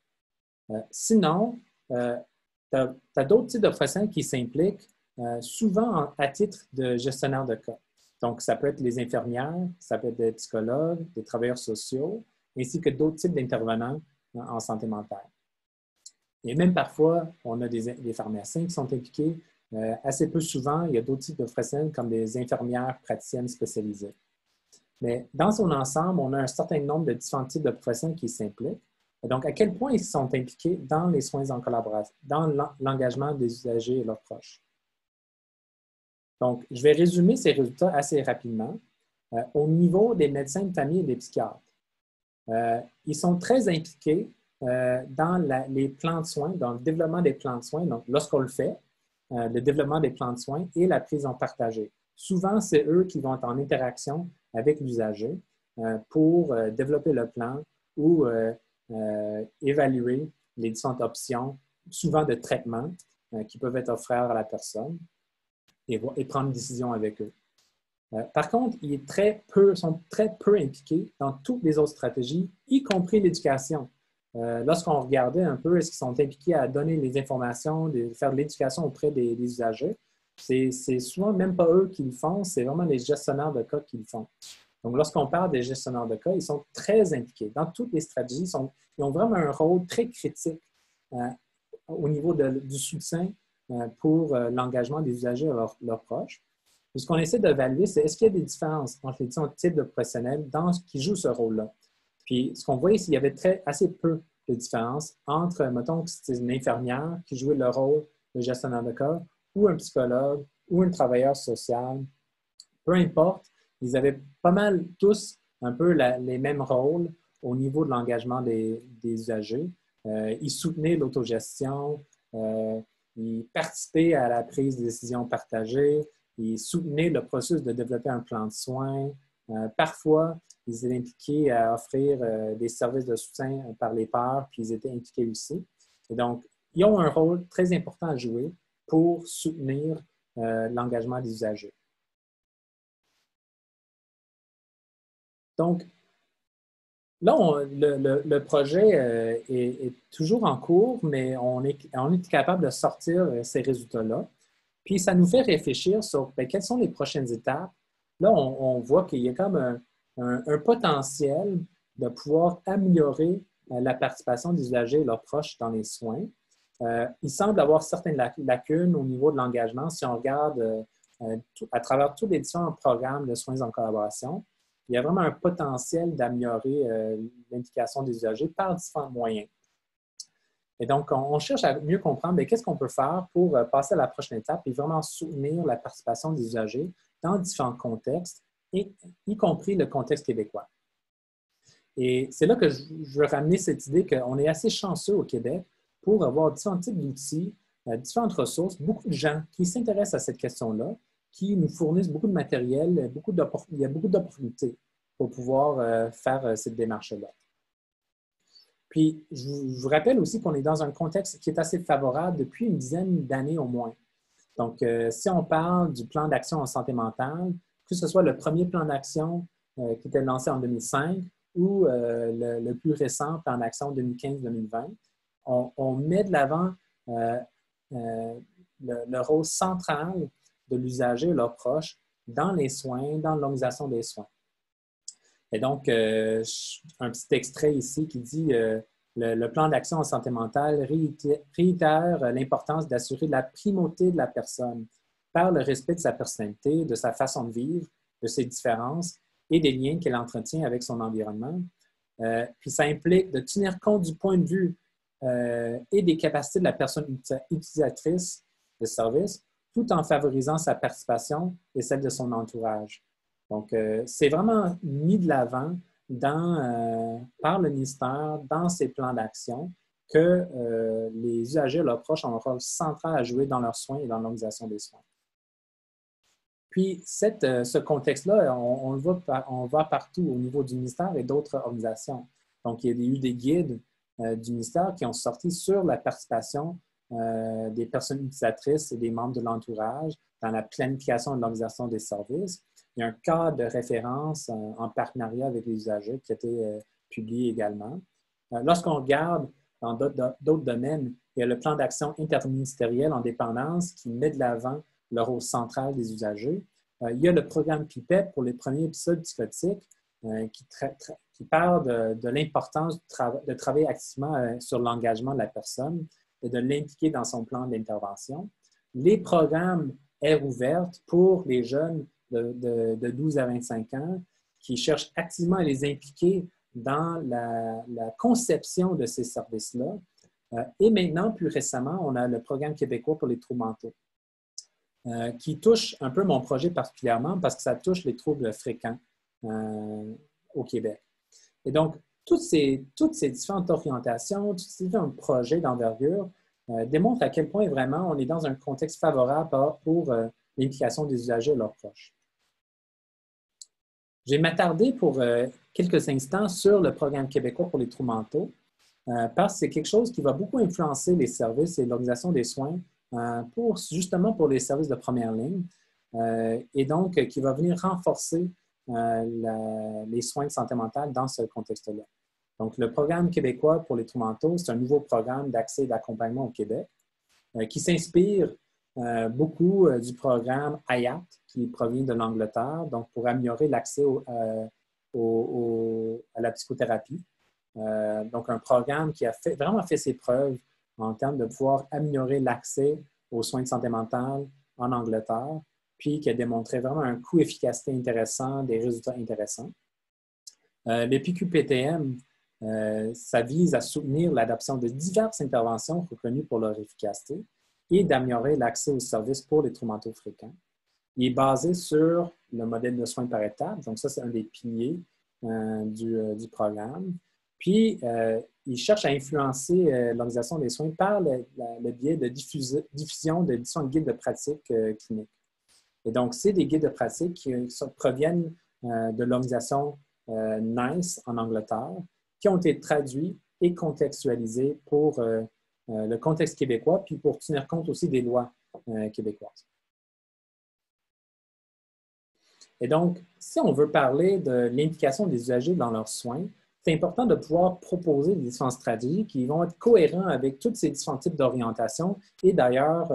Sinon, tu as d'autres types de professionnels qui s'impliquent souvent à titre de gestionnaire de cas. Donc, ça peut être les infirmières, ça peut être des psychologues, des travailleurs sociaux, ainsi que d'autres types d'intervenants en santé mentale. Et même parfois, on a des pharmaciens qui sont impliqués. Assez peu souvent, il y a d'autres types de professionnels comme des infirmières praticiennes spécialisées. Mais dans son ensemble, on a un certain nombre de différents types de professionnels qui s'impliquent. Donc, à quel point ils sont impliqués dans les soins en collaboration, dans l'engagement des usagers et leurs proches. Donc, je vais résumer ces résultats assez rapidement. Au niveau des médecins de famille et des psychiatres, ils sont très impliqués dans les plans de soins, dans le développement des plans de soins, donc lorsqu'on le fait, le développement des plans de soins et la prise en partagé. Souvent, c'est eux qui vont être en interaction avec l'usager pour développer le plan ou évaluer les différentes options, souvent de traitement, qui peuvent être offertes à la personne et prendre une décision avec eux. Par contre, ils sont très peu impliqués dans toutes les autres stratégies, y compris l'éducation. Lorsqu'on regardait un peu, est-ce qu'ils sont impliqués à donner les informations, faire de l'éducation auprès des usagers, c'est souvent même pas eux qui le font, c'est vraiment les gestionnaires de cas qui le font. Donc, lorsqu'on parle des gestionnaires de cas, ils sont très impliqués dans toutes les stratégies. Ils ont vraiment un rôle très critique au niveau du soutien pour l'engagement des usagers et leurs proches. Puis, ce qu'on essaie d'évaluer, c'est est-ce qu'il y a des différences entre les différents types de professionnels qui jouent ce rôle-là. Puis, ce qu'on voit ici, il y avait assez peu de différence entre, mettons, que c'était une infirmière qui jouait le rôle de gestionnaire de cas, ou un psychologue, ou un travailleur social. Peu importe, ils avaient pas mal tous un peu les mêmes rôles au niveau de l'engagement des usagers. Ils soutenaient l'autogestion, ils participaient à la prise de décisions partagées, ils soutenaient le processus de développer un plan de soins. Parfois, ils étaient impliqués à offrir des services de soutien par les pairs, puis ils étaient impliqués aussi. Et donc, ils ont un rôle très important à jouer pour soutenir l'engagement des usagers. Donc, là, le projet est toujours en cours, mais on est capable de sortir ces résultats-là. Puis, ça nous fait réfléchir sur quelles sont les prochaines étapes. Là, on voit qu'il y a comme un potentiel de pouvoir améliorer la participation des usagers et leurs proches dans les soins. Il semble avoir certaines lacunes au niveau de l'engagement si on regarde à travers tous les différents programmes de soins en collaboration. Il y a vraiment un potentiel d'améliorer l'implication des usagers par différents moyens. Et donc, on cherche à mieux comprendre qu'est-ce qu'on peut faire pour passer à la prochaine étape et vraiment soutenir la participation des usagers dans différents contextes, y compris le contexte québécois. Et c'est là que je veux ramener cette idée qu'on est assez chanceux au Québec pour avoir différents types d'outils, différentes ressources, beaucoup de gens qui s'intéressent à cette question-là, qui nous fournissent beaucoup de matériel, il y a beaucoup d'opportunités pour pouvoir faire cette démarche-là. Puis, je vous rappelle aussi qu'on est dans un contexte qui est assez favorable depuis une dizaine d'années au moins. Donc, si on parle du plan d'action en santé mentale, que ce soit le premier plan d'action qui était lancé en 2005 ou le plus récent plan d'action 2015-2020, on met de l'avant le rôle central de l'usager et leurs proches dans les soins, dans l'organisation des soins. Et donc, un petit extrait ici qui dit le plan d'action en santé mentale réitère l'importance d'assurer la primauté de la personne par le respect de sa personnalité, de sa façon de vivre, de ses différences et des liens qu'elle entretient avec son environnement. Puis ça implique de tenir compte du point de vue et des capacités de la personne utilisatrice de service, tout en favorisant sa participation et celle de son entourage. Donc, c'est vraiment mis de l'avant par le ministère, dans ses plans d'action, que les usagers et leurs proches ont un rôle central à jouer dans leurs soins et dans l'organisation des soins. Puis, ce contexte-là, on voit partout au niveau du ministère et d'autres organisations. Donc, il y a eu des guides du ministère qui ont sorti sur la participation des personnes utilisatrices et des membres de l'entourage dans la planification et l'organisation des services. Il y a un cadre de référence en partenariat avec les usagers qui a été publié également. Lorsqu'on regarde dans d'autres domaines, il y a le plan d'action interministériel en dépendance qui met de l'avant le rôle central des usagers. Il y a le programme PIPEP pour les premiers épisodes psychotiques qui parle de l'importance de travailler activement sur l'engagement de la personne et de l'impliquer dans son plan d'intervention. Les programmes Air ouverte pour les jeunes de 12 à 25 ans qui cherchent activement à les impliquer dans la conception de ces services-là. Et maintenant, plus récemment, on a le programme québécois pour les troubles mentaux qui touche un peu mon projet particulièrement parce que ça touche les troubles fréquents au Québec. Et donc, toutes ces différentes orientations, tous ces différents projets d'envergure démontrent à quel point vraiment on est dans un contexte favorable pour l'implication des usagers et leurs proches. Je vais m'attarder pour quelques instants sur le programme québécois pour les troubles mentaux, parce que c'est quelque chose qui va beaucoup influencer les services et l'organisation des soins justement pour les services de première ligne, et donc qui va venir renforcer les soins de santé mentale dans ce contexte-là. Donc, le programme québécois pour les troubles mentaux, c'est un nouveau programme d'accès et d'accompagnement au Québec qui s'inspire beaucoup du programme IAT qui provient de l'Angleterre, donc pour améliorer l'accès à la psychothérapie. Donc, un programme qui a vraiment fait ses preuves en termes de pouvoir améliorer l'accès aux soins de santé mentale en Angleterre, puis qui a démontré vraiment un coût-efficacité intéressant, des résultats intéressants. Le PQPTM, ça vise à soutenir l'adoption de diverses interventions reconnues pour leur efficacité et d'améliorer l'accès aux services pour les troubles mentaux fréquents. Il est basé sur le modèle de soins par étapes, donc ça, c'est un des piliers du programme. Puis, il cherche à influencer l'organisation des soins par le biais de diffusion de différents guides de pratique cliniques. Et donc, c'est des guides de pratique qui proviennent de l'organisation NICE en Angleterre, qui ont été traduits et contextualisés pour le contexte québécois, puis pour tenir compte aussi des lois québécoises. Et donc, si on veut parler de l'implication des usagers dans leurs soins, c'est important de pouvoir proposer des différentes stratégies qui vont être cohérentes avec tous ces différents types d'orientation et d'ailleurs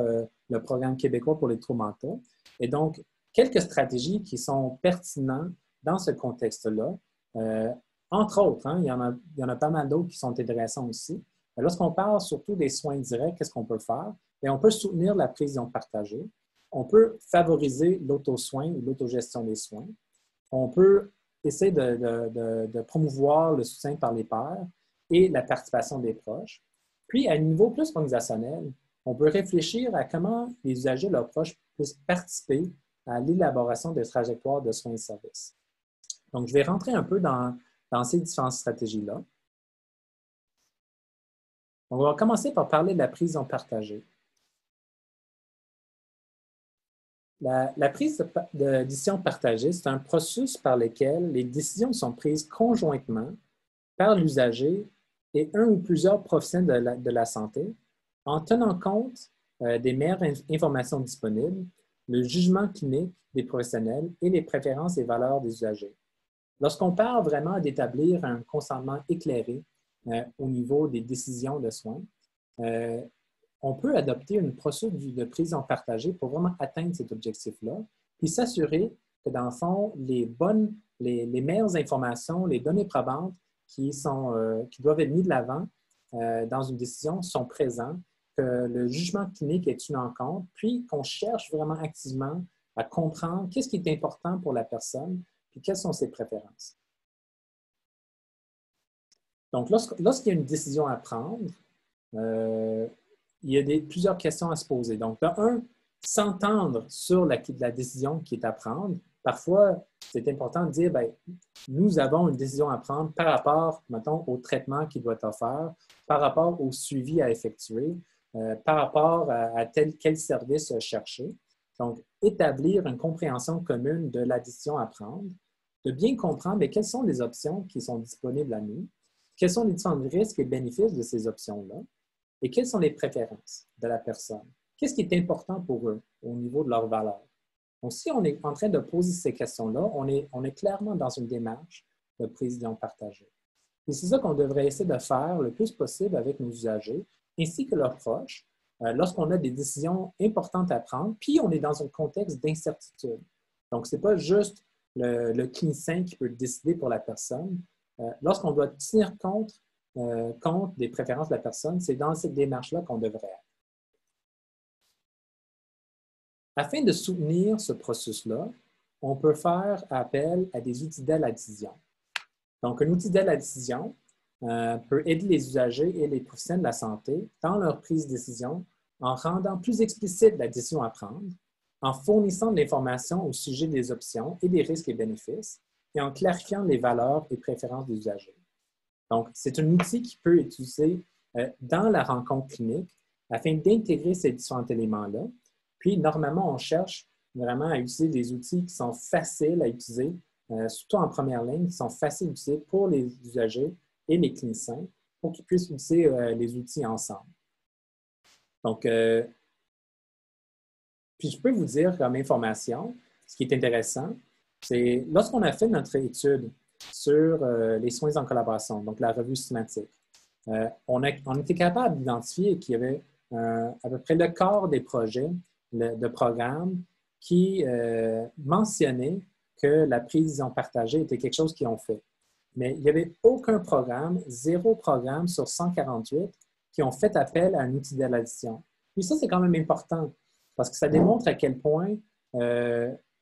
le programme québécois pour les troubles mentaux. Et donc, quelques stratégies qui sont pertinentes dans ce contexte-là. Entre autres, il y en a pas mal d'autres qui sont intéressants aussi. Lorsqu'on parle surtout des soins directs, qu'est-ce qu'on peut faire? Bien, on peut soutenir la prévision partagée. On peut favoriser l'auto-soin ou l'autogestion des soins. On peut essayer de promouvoir le soutien par les pairs et la participation des proches. Puis, à un niveau plus organisationnel, on peut réfléchir à comment les usagers et leurs proches puissent participer à l'élaboration des trajectoires de soins et services. Donc, je vais rentrer un peu dans ces différentes stratégies-là. On va commencer par parler de la prise en partagée. La prise de décision partagée, c'est un processus par lequel les décisions sont prises conjointement par l'usager et un ou plusieurs professionnels de la santé en tenant compte des meilleures informations disponibles, le jugement clinique des professionnels et les préférences et valeurs des usagers. Lorsqu'on parle vraiment d'établir un consentement éclairé au niveau des décisions de soins, on peut adopter une procédure de prise en partagée pour vraiment atteindre cet objectif-là, puis s'assurer que, dans le fond, les meilleures informations, les données probantes qui doivent être mises de l'avant dans une décision sont présentes, que le jugement clinique est tenu en compte, puis qu'on cherche vraiment activement à comprendre qu'est-ce qui est important pour la personne, puis quelles sont ses préférences. Donc, lorsqu'il y a une décision à prendre, il y a plusieurs questions à se poser. Donc, s'entendre sur la décision qui est à prendre. Parfois, c'est important de dire, bien, nous avons une décision à prendre par rapport, mettons, au traitement qui doit être offert, par rapport au suivi à effectuer, par rapport à quel service chercher. Donc, établir une compréhension commune de la décision à prendre, de bien comprendre bien, quelles sont les options qui sont disponibles à nous, quels sont les différents risques et bénéfices de ces options-là, et quelles sont les préférences de la personne. Qu'est-ce qui est important pour eux au niveau de leurs valeurs? Donc, si on est en train de poser ces questions-là, on est clairement dans une démarche de décision partagée. Et c'est ça qu'on devrait essayer de faire le plus possible avec nos usagers, ainsi que leurs proches, lorsqu'on a des décisions importantes à prendre, puis on est dans un contexte d'incertitude. Donc, ce n'est pas juste le clinicien qui peut décider pour la personne. Lorsqu'on doit tenir compte des préférences de la personne, c'est dans cette démarche-là qu'on devrait être. Afin de soutenir ce processus-là, on peut faire appel à des outils d'aide à la décision. Donc, un outil d'aide à la décision peut aider les usagers et les professionnels de la santé dans leur prise de décision en rendant plus explicite la décision à prendre, en fournissant de l'information au sujet des options et des risques et bénéfices, et en clarifiant les valeurs et préférences des usagers. Donc, c'est un outil qui peut être utilisé dans la rencontre clinique afin d'intégrer ces différents éléments-là. Puis, normalement, on cherche vraiment à utiliser des outils qui sont faciles à utiliser, surtout en première ligne, qui sont faciles à utiliser pour les usagers et les cliniciens pour qu'ils puissent utiliser les outils ensemble. Donc, puis je peux vous dire comme information, ce qui est intéressant, c'est lorsqu'on a fait notre étude sur les soins en collaboration, donc la revue systématique, on était capable d'identifier qu'il y avait à peu près le quart des projets de programmes qui mentionnaient que la prévision partagée était quelque chose qu'ils ont fait. Mais il n'y avait aucun programme, 0 programme sur 148 qui ont fait appel à un outil de l'addition. Puis ça, c'est quand même important parce que ça démontre à quel point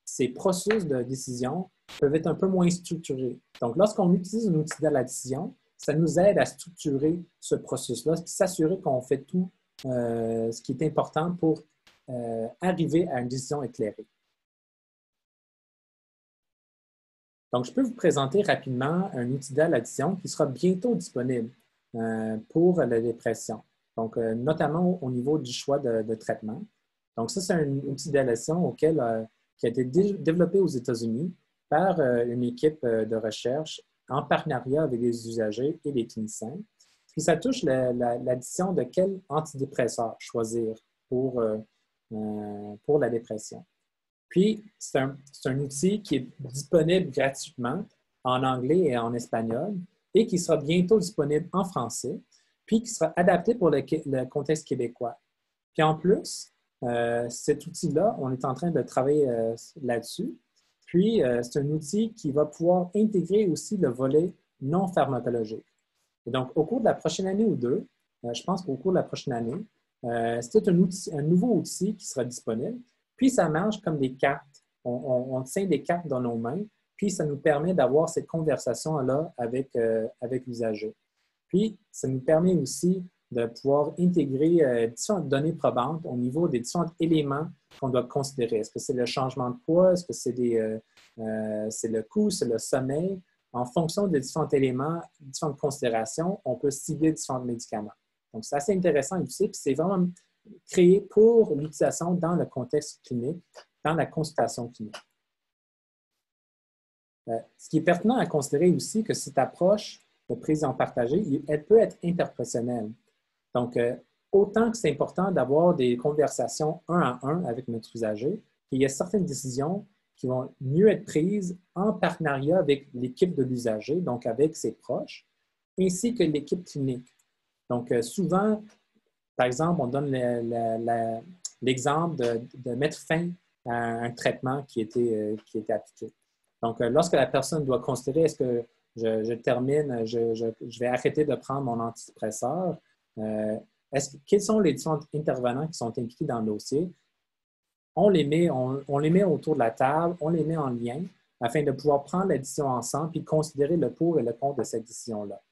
ces processus de décision peuvent être un peu moins structurés. Donc, lorsqu'on utilise un outil de la décision, ça nous aide à structurer ce processus-là, puis s'assurer qu'on fait tout ce qui est important pour arriver à une décision éclairée. Donc, je peux vous présenter rapidement un outil de l'addition qui sera bientôt disponible pour la dépression. Donc, notamment au niveau du choix de traitement. Donc, ça, c'est un outil d'addition qui a été développé aux États-Unis par une équipe de recherche en partenariat avec les usagers et les cliniciens. Puis, ça touche l'addition de quel antidépresseur choisir pour la dépression. Puis, c'est un outil qui est disponible gratuitement en anglais et en espagnol et qui sera bientôt disponible en français, puis qui sera adapté pour le contexte québécois. Puis en plus, cet outil-là, on est en train de travailler là-dessus. Puis, c'est un outil qui va pouvoir intégrer aussi le volet non pharmacologique. Et donc, au cours de la prochaine année ou deux, je pense qu'au cours de la prochaine année, c'est un nouveau outil qui sera disponible. Puis, ça marche comme des cartes. On tient des cartes dans nos mains, puis ça nous permet d'avoir cette conversation-là avec l'usager. Puis, ça nous permet aussi de pouvoir intégrer différentes données probantes au niveau des différents éléments qu'on doit considérer. Est-ce que c'est le changement de poids? Est-ce que c'est le coût? C'est le sommeil? En fonction des différents éléments, différentes considérations, on peut cibler différents médicaments. Donc, c'est assez intéressant aussi, puis c'est vraiment créé pour l'utilisation dans le contexte clinique, dans la consultation clinique. Ce qui est pertinent à considérer aussi, que cette approche de prévision partagée, elle peut être interpersonnelle. Donc, autant que c'est important d'avoir des conversations un à un avec notre usager, il y a certaines décisions qui vont mieux être prises en partenariat avec l'équipe de l'usager, donc avec ses proches, ainsi que l'équipe clinique. Donc, souvent, par exemple, on donne l'exemple de mettre fin à un traitement qui était appliqué. Donc, lorsque la personne doit considérer est-ce que je termine, je vais arrêter de prendre mon antidépresseur, quels sont les différents intervenants qui sont impliqués dans le dossier? On les met autour de la table, on les met en lien afin de pouvoir prendre la décision ensemble puis considérer le pour et le contre de cette décision-là.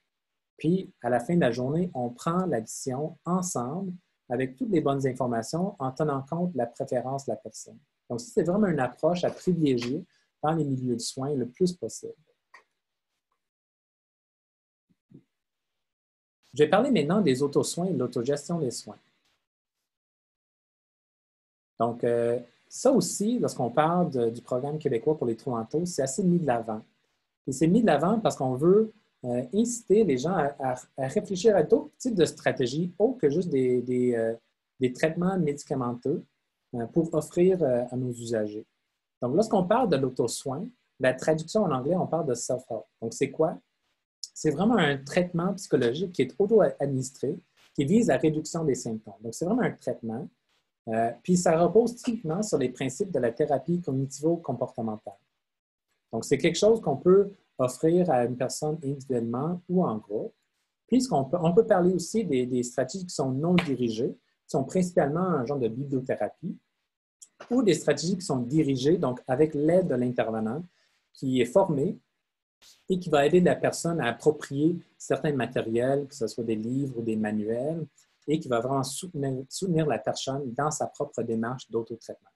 Puis, à la fin de la journée, on prend la décision ensemble avec toutes les bonnes informations en tenant compte de la préférence de la personne. Donc, c'est vraiment une approche à privilégier dans les milieux de soins le plus possible. Je vais parler maintenant des autosoins et de l'autogestion des soins. Donc, ça aussi, lorsqu'on parle du programme québécois pour les troubles mentaux, c'est assez mis de l'avant. Et c'est mis de l'avant parce qu'on veut inciter les gens à réfléchir à d'autres types de stratégies autres que juste des traitements médicamenteux pour offrir à nos usagers. Donc, lorsqu'on parle de l'autosoin, la traduction en anglais, on parle de self-help. Donc, c'est quoi? C'est vraiment un traitement psychologique qui est auto-administré, qui vise la réduction des symptômes. Donc, c'est vraiment un traitement. Puis, ça repose typiquement sur les principes de la thérapie cognitivo-comportementale. Donc, c'est quelque chose qu'on peut offrir à une personne individuellement ou en groupe. Puis, on peut parler aussi des stratégies qui sont non dirigées, qui sont principalement un genre de bibliothérapie, ou des stratégies qui sont dirigées, donc avec l'aide de l'intervenant, qui est formé et qui va aider la personne à approprier certains matériels, que ce soit des livres ou des manuels, et qui va vraiment soutenir la personne dans sa propre démarche d'autotraitement.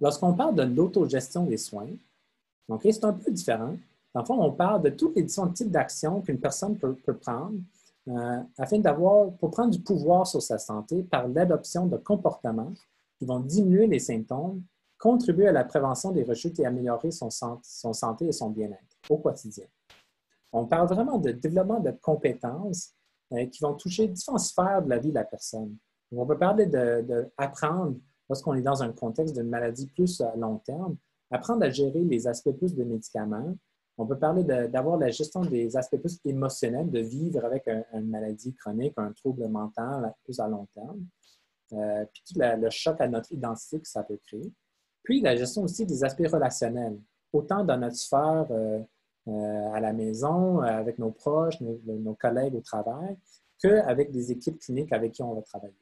Lorsqu'on parle de l'autogestion des soins, donc c'est un peu différent Dans le fond, on parle de tous les différents types d'actions qu'une personne peut prendre pour prendre du pouvoir sur sa santé par l'adoption de comportements qui vont diminuer les symptômes, contribuer à la prévention des rechutes et améliorer son santé et son bien-être au quotidien. On parle vraiment de développement de compétences qui vont toucher différentes sphères de la vie de la personne. On peut parler d'apprendre, lorsqu'on est dans un contexte d'une maladie plus à long terme, apprendre à gérer les aspects plus de médicaments. On peut parler d'avoir la gestion des aspects plus émotionnels, de vivre avec une maladie chronique, un trouble mental plus à long terme. Puis tout le choc à notre identité que ça peut créer. Puis la gestion aussi des aspects relationnels, autant dans notre sphère à la maison, avec nos proches, nos collègues au travail, qu'avec des équipes cliniques avec qui on va travailler.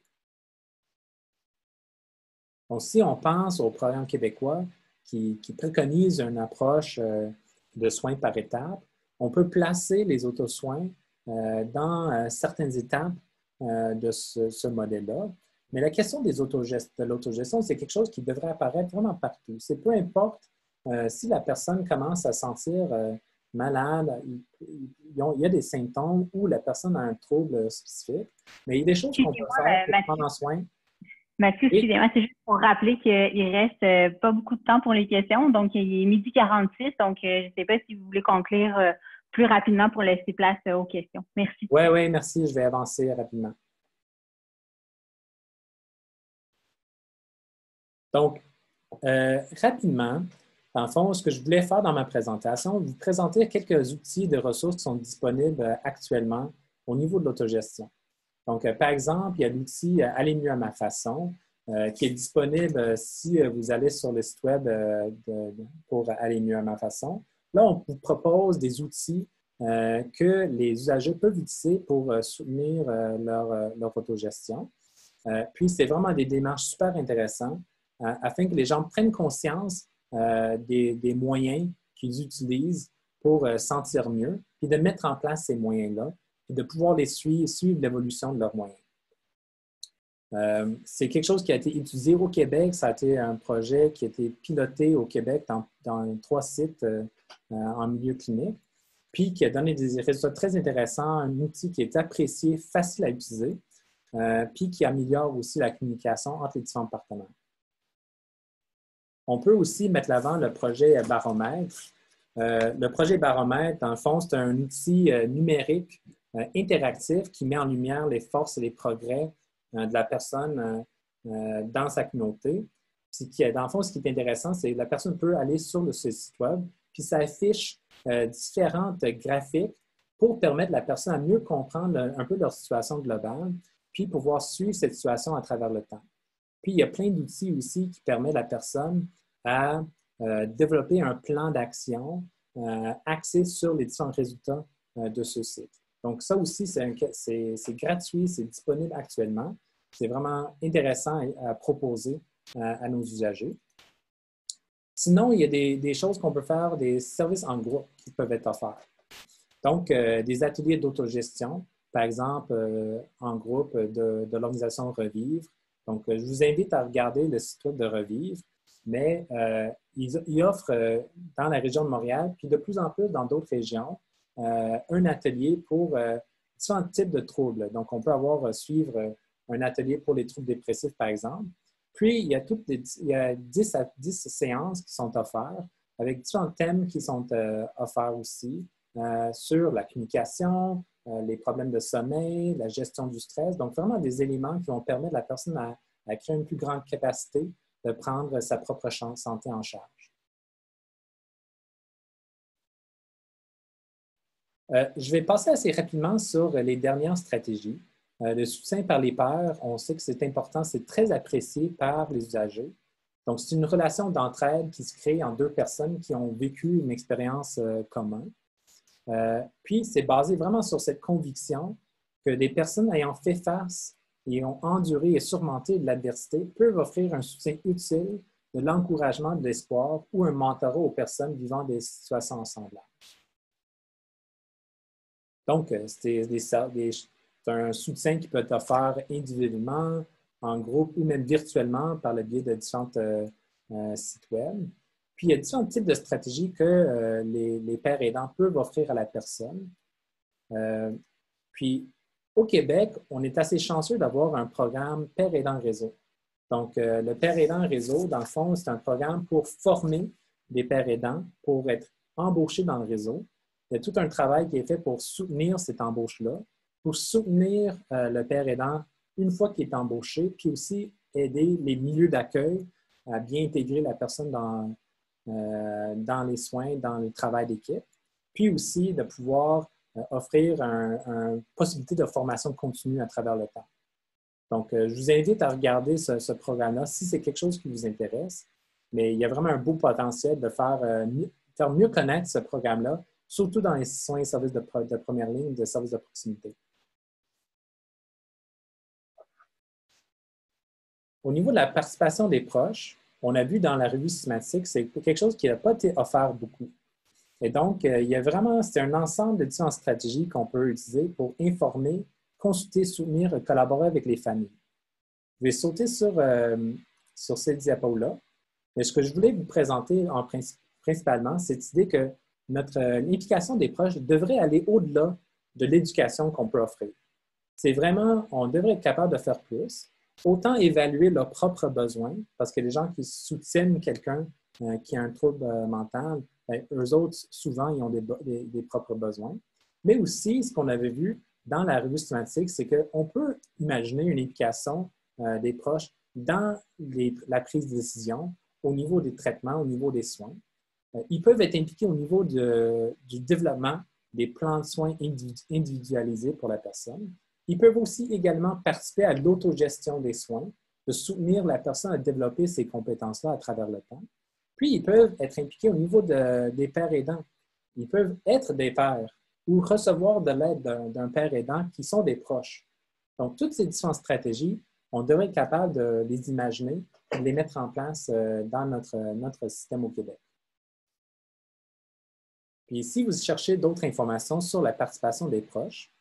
Donc, si on pense au programme québécois qui préconise une approche de soins par étapes, on peut placer les autosoins dans certaines étapes de ce modèle-là. Mais la question de l'autogestion, c'est quelque chose qui devrait apparaître vraiment partout. C'est peu importe si la personne commence à sentir malade, il y a des symptômes ou la personne a un trouble spécifique, mais il y a des choses qu'on peut faire pour prendre en soin. Mathieu, excusez-moi, c'est juste pour rappeler qu'il reste pas beaucoup de temps pour les questions. Donc, il est 12h46. Donc, je ne sais pas si vous voulez conclure plus rapidement pour laisser place aux questions. Merci. Oui, merci. Je vais avancer rapidement. Donc, rapidement, dans le fond, ce que je voulais faire dans ma présentation, vous présenter quelques outils de ressources qui sont disponibles actuellement au niveau de l'autogestion. Donc, par exemple, il y a l'outil Aller mieux à ma façon qui est disponible si vous allez sur le site web pour Aller mieux à ma façon. Là, on vous propose des outils que les usagers peuvent utiliser pour soutenir leur autogestion. Puis, c'est vraiment des démarches super intéressantes afin que les gens prennent conscience des moyens qu'ils utilisent pour sentir mieux, puis de mettre en place ces moyens-là, puis de pouvoir les suivre l'évolution de leurs moyens. C'est quelque chose qui a été utilisé au Québec. Ça a été un projet qui a été piloté au Québec dans 3 sites en milieu clinique, puis qui a donné des résultats très intéressants, un outil qui est apprécié, facile à utiliser, puis qui améliore aussi la communication entre les différents partenaires. On peut aussi mettre l'avant le projet Baromètre. Le projet Baromètre, dans le fond, c'est un outil numérique interactif qui met en lumière les forces et les progrès de la personne dans sa communauté. Puis dans le fond, ce qui est intéressant, c'est que la personne peut aller sur le site web, puis ça affiche différentes graphiques pour permettre à la personne à mieux comprendre un peu leur situation globale, puis pouvoir suivre cette situation à travers le temps. Puis, il y a plein d'outils aussi qui permettent à la personne à développer un plan d'action axé sur les différents résultats de ce site. Donc, ça aussi, c'est gratuit, c'est disponible actuellement. C'est vraiment intéressant à proposer à nos usagers. Sinon, il y a des choses qu'on peut faire, des services en groupe qui peuvent être offerts. Donc, des ateliers d'autogestion, par exemple, en groupe de l'organisation Revivre. Donc, je vous invite à regarder le site web de Revivre, mais ils offrent dans la région de Montréal, puis de plus en plus dans d'autres régions, un atelier pour différents types de troubles. Donc, on peut suivre un atelier pour les troubles dépressifs, par exemple. Puis, il y a 10 séances qui sont offertes avec différents thèmes qui sont offerts aussi sur la communication, les problèmes de sommeil, la gestion du stress. Donc, vraiment des éléments qui vont permettre à la personne à créer une plus grande capacité de prendre sa propre santé en charge. Je vais passer assez rapidement sur les dernières stratégies. Le soutien par les pairs, on sait que c'est important, c'est très apprécié par les usagers. Donc, c'est une relation d'entraide qui se crée en 2 personnes qui ont vécu une expérience commune. Puis, c'est basé vraiment sur cette conviction que des personnes ayant fait face et ont enduré et surmonté de l'adversité peuvent offrir un soutien utile, de l'encouragement, de l'espoir ou un mentorat aux personnes vivant des situations semblables. Donc, c'est un soutien qui peut être offert individuellement, en groupe ou même virtuellement par le biais de différents sites web. Puis, il y a différents types de stratégies que les pairs aidants peuvent offrir à la personne. Puis, au Québec, on est assez chanceux d'avoir un programme Pairs aidants réseau. Donc, le Pairs aidants réseau, dans le fond, c'est un programme pour former des pairs aidants pour être embauchés dans le réseau. Il y a tout un travail qui est fait pour soutenir cette embauche-là, pour soutenir le père aidant une fois qu'il est embauché, puis aussi aider les milieux d'accueil à bien intégrer la personne dans les soins, dans le travail d'équipe, puis aussi de pouvoir offrir une possibilité de formation continue à travers le temps. Donc, je vous invite à regarder ce programme-là si c'est quelque chose qui vous intéresse, mais il y a vraiment un beau potentiel de faire mieux connaître ce programme-là, surtout dans les soins et services de première ligne, de services de proximité. Au niveau de la participation des proches, on a vu dans la revue systématique, c'est quelque chose qui n'a pas été offert beaucoup. Et donc, il y a vraiment, c'est un ensemble de différentes stratégies qu'on peut utiliser pour informer, consulter, soutenir et collaborer avec les familles. Je vais sauter sur cette diapo-là. Mais ce que je voulais vous présenter principalement, c'est cette idée que notre implication des proches devrait aller au-delà de l'éducation qu'on peut offrir. C'est vraiment, on devrait être capable de faire plus, autant évaluer leurs propres besoins, parce que les gens qui soutiennent quelqu'un qui a un trouble mental, bien, eux autres, souvent, ils ont des propres besoins. Mais aussi, ce qu'on avait vu dans la revue systématique, c'est qu'on peut imaginer une implication des proches dans la prise de décision, au niveau des traitements, au niveau des soins. Ils peuvent être impliqués au niveau du développement des plans de soins individualisés pour la personne. Ils peuvent aussi également participer à l'autogestion des soins, de soutenir la personne à développer ces compétences-là à travers le temps. Puis, ils peuvent être impliqués au niveau des pairs aidants. Ils peuvent être des pairs ou recevoir de l'aide d'un père aidant qui sont des proches. Donc, toutes ces différentes stratégies, on devrait être capable de les imaginer et de les mettre en place dans notre système au Québec. Puis, si vous cherchez d'autres informations sur la participation des proches,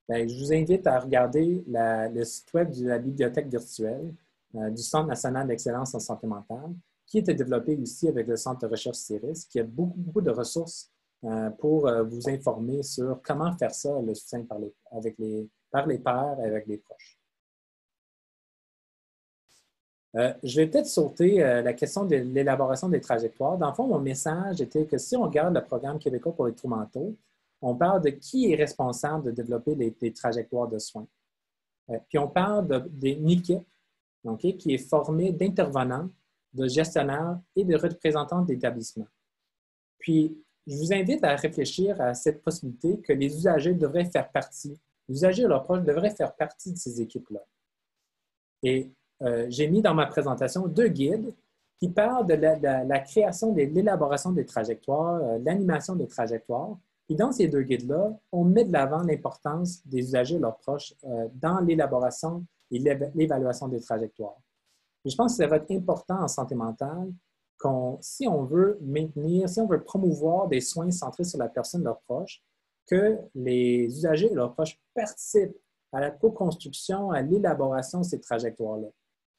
bien, je vous invite à regarder le site web de la bibliothèque virtuelle du Centre national d'excellence en santé mentale, qui a été développé aussi avec le Centre de recherche CIRIS, qui a beaucoup de ressources pour vous informer sur comment faire ça, le soutien par les pairs et avec les proches. Je vais peut-être sauter la question de l'élaboration des trajectoires. Dans le fond, mon message était que si on regarde le programme québécois pour les troubles mentaux, on parle de qui est responsable de développer les trajectoires de soins. Puis on parle d'une équipe qui est formée d'intervenants, de gestionnaires et de représentants d'établissements. Puis, je vous invite à réfléchir à cette possibilité que les usagers devraient faire partie, les usagers et leurs proches devraient faire partie de ces équipes-là. Et j'ai mis dans ma présentation 2 guides qui parlent de la création, de l'élaboration des trajectoires, l'animation des trajectoires. Et dans ces 2 guides-là, on met de l'avant l'importance des usagers et leurs proches dans l'élaboration et l'évaluation des trajectoires. Et je pense que ça va être important en santé mentale si on veut maintenir, si on veut promouvoir des soins centrés sur la personne et leurs proches, que les usagers et leurs proches participent à la co-construction, à l'élaboration de ces trajectoires-là.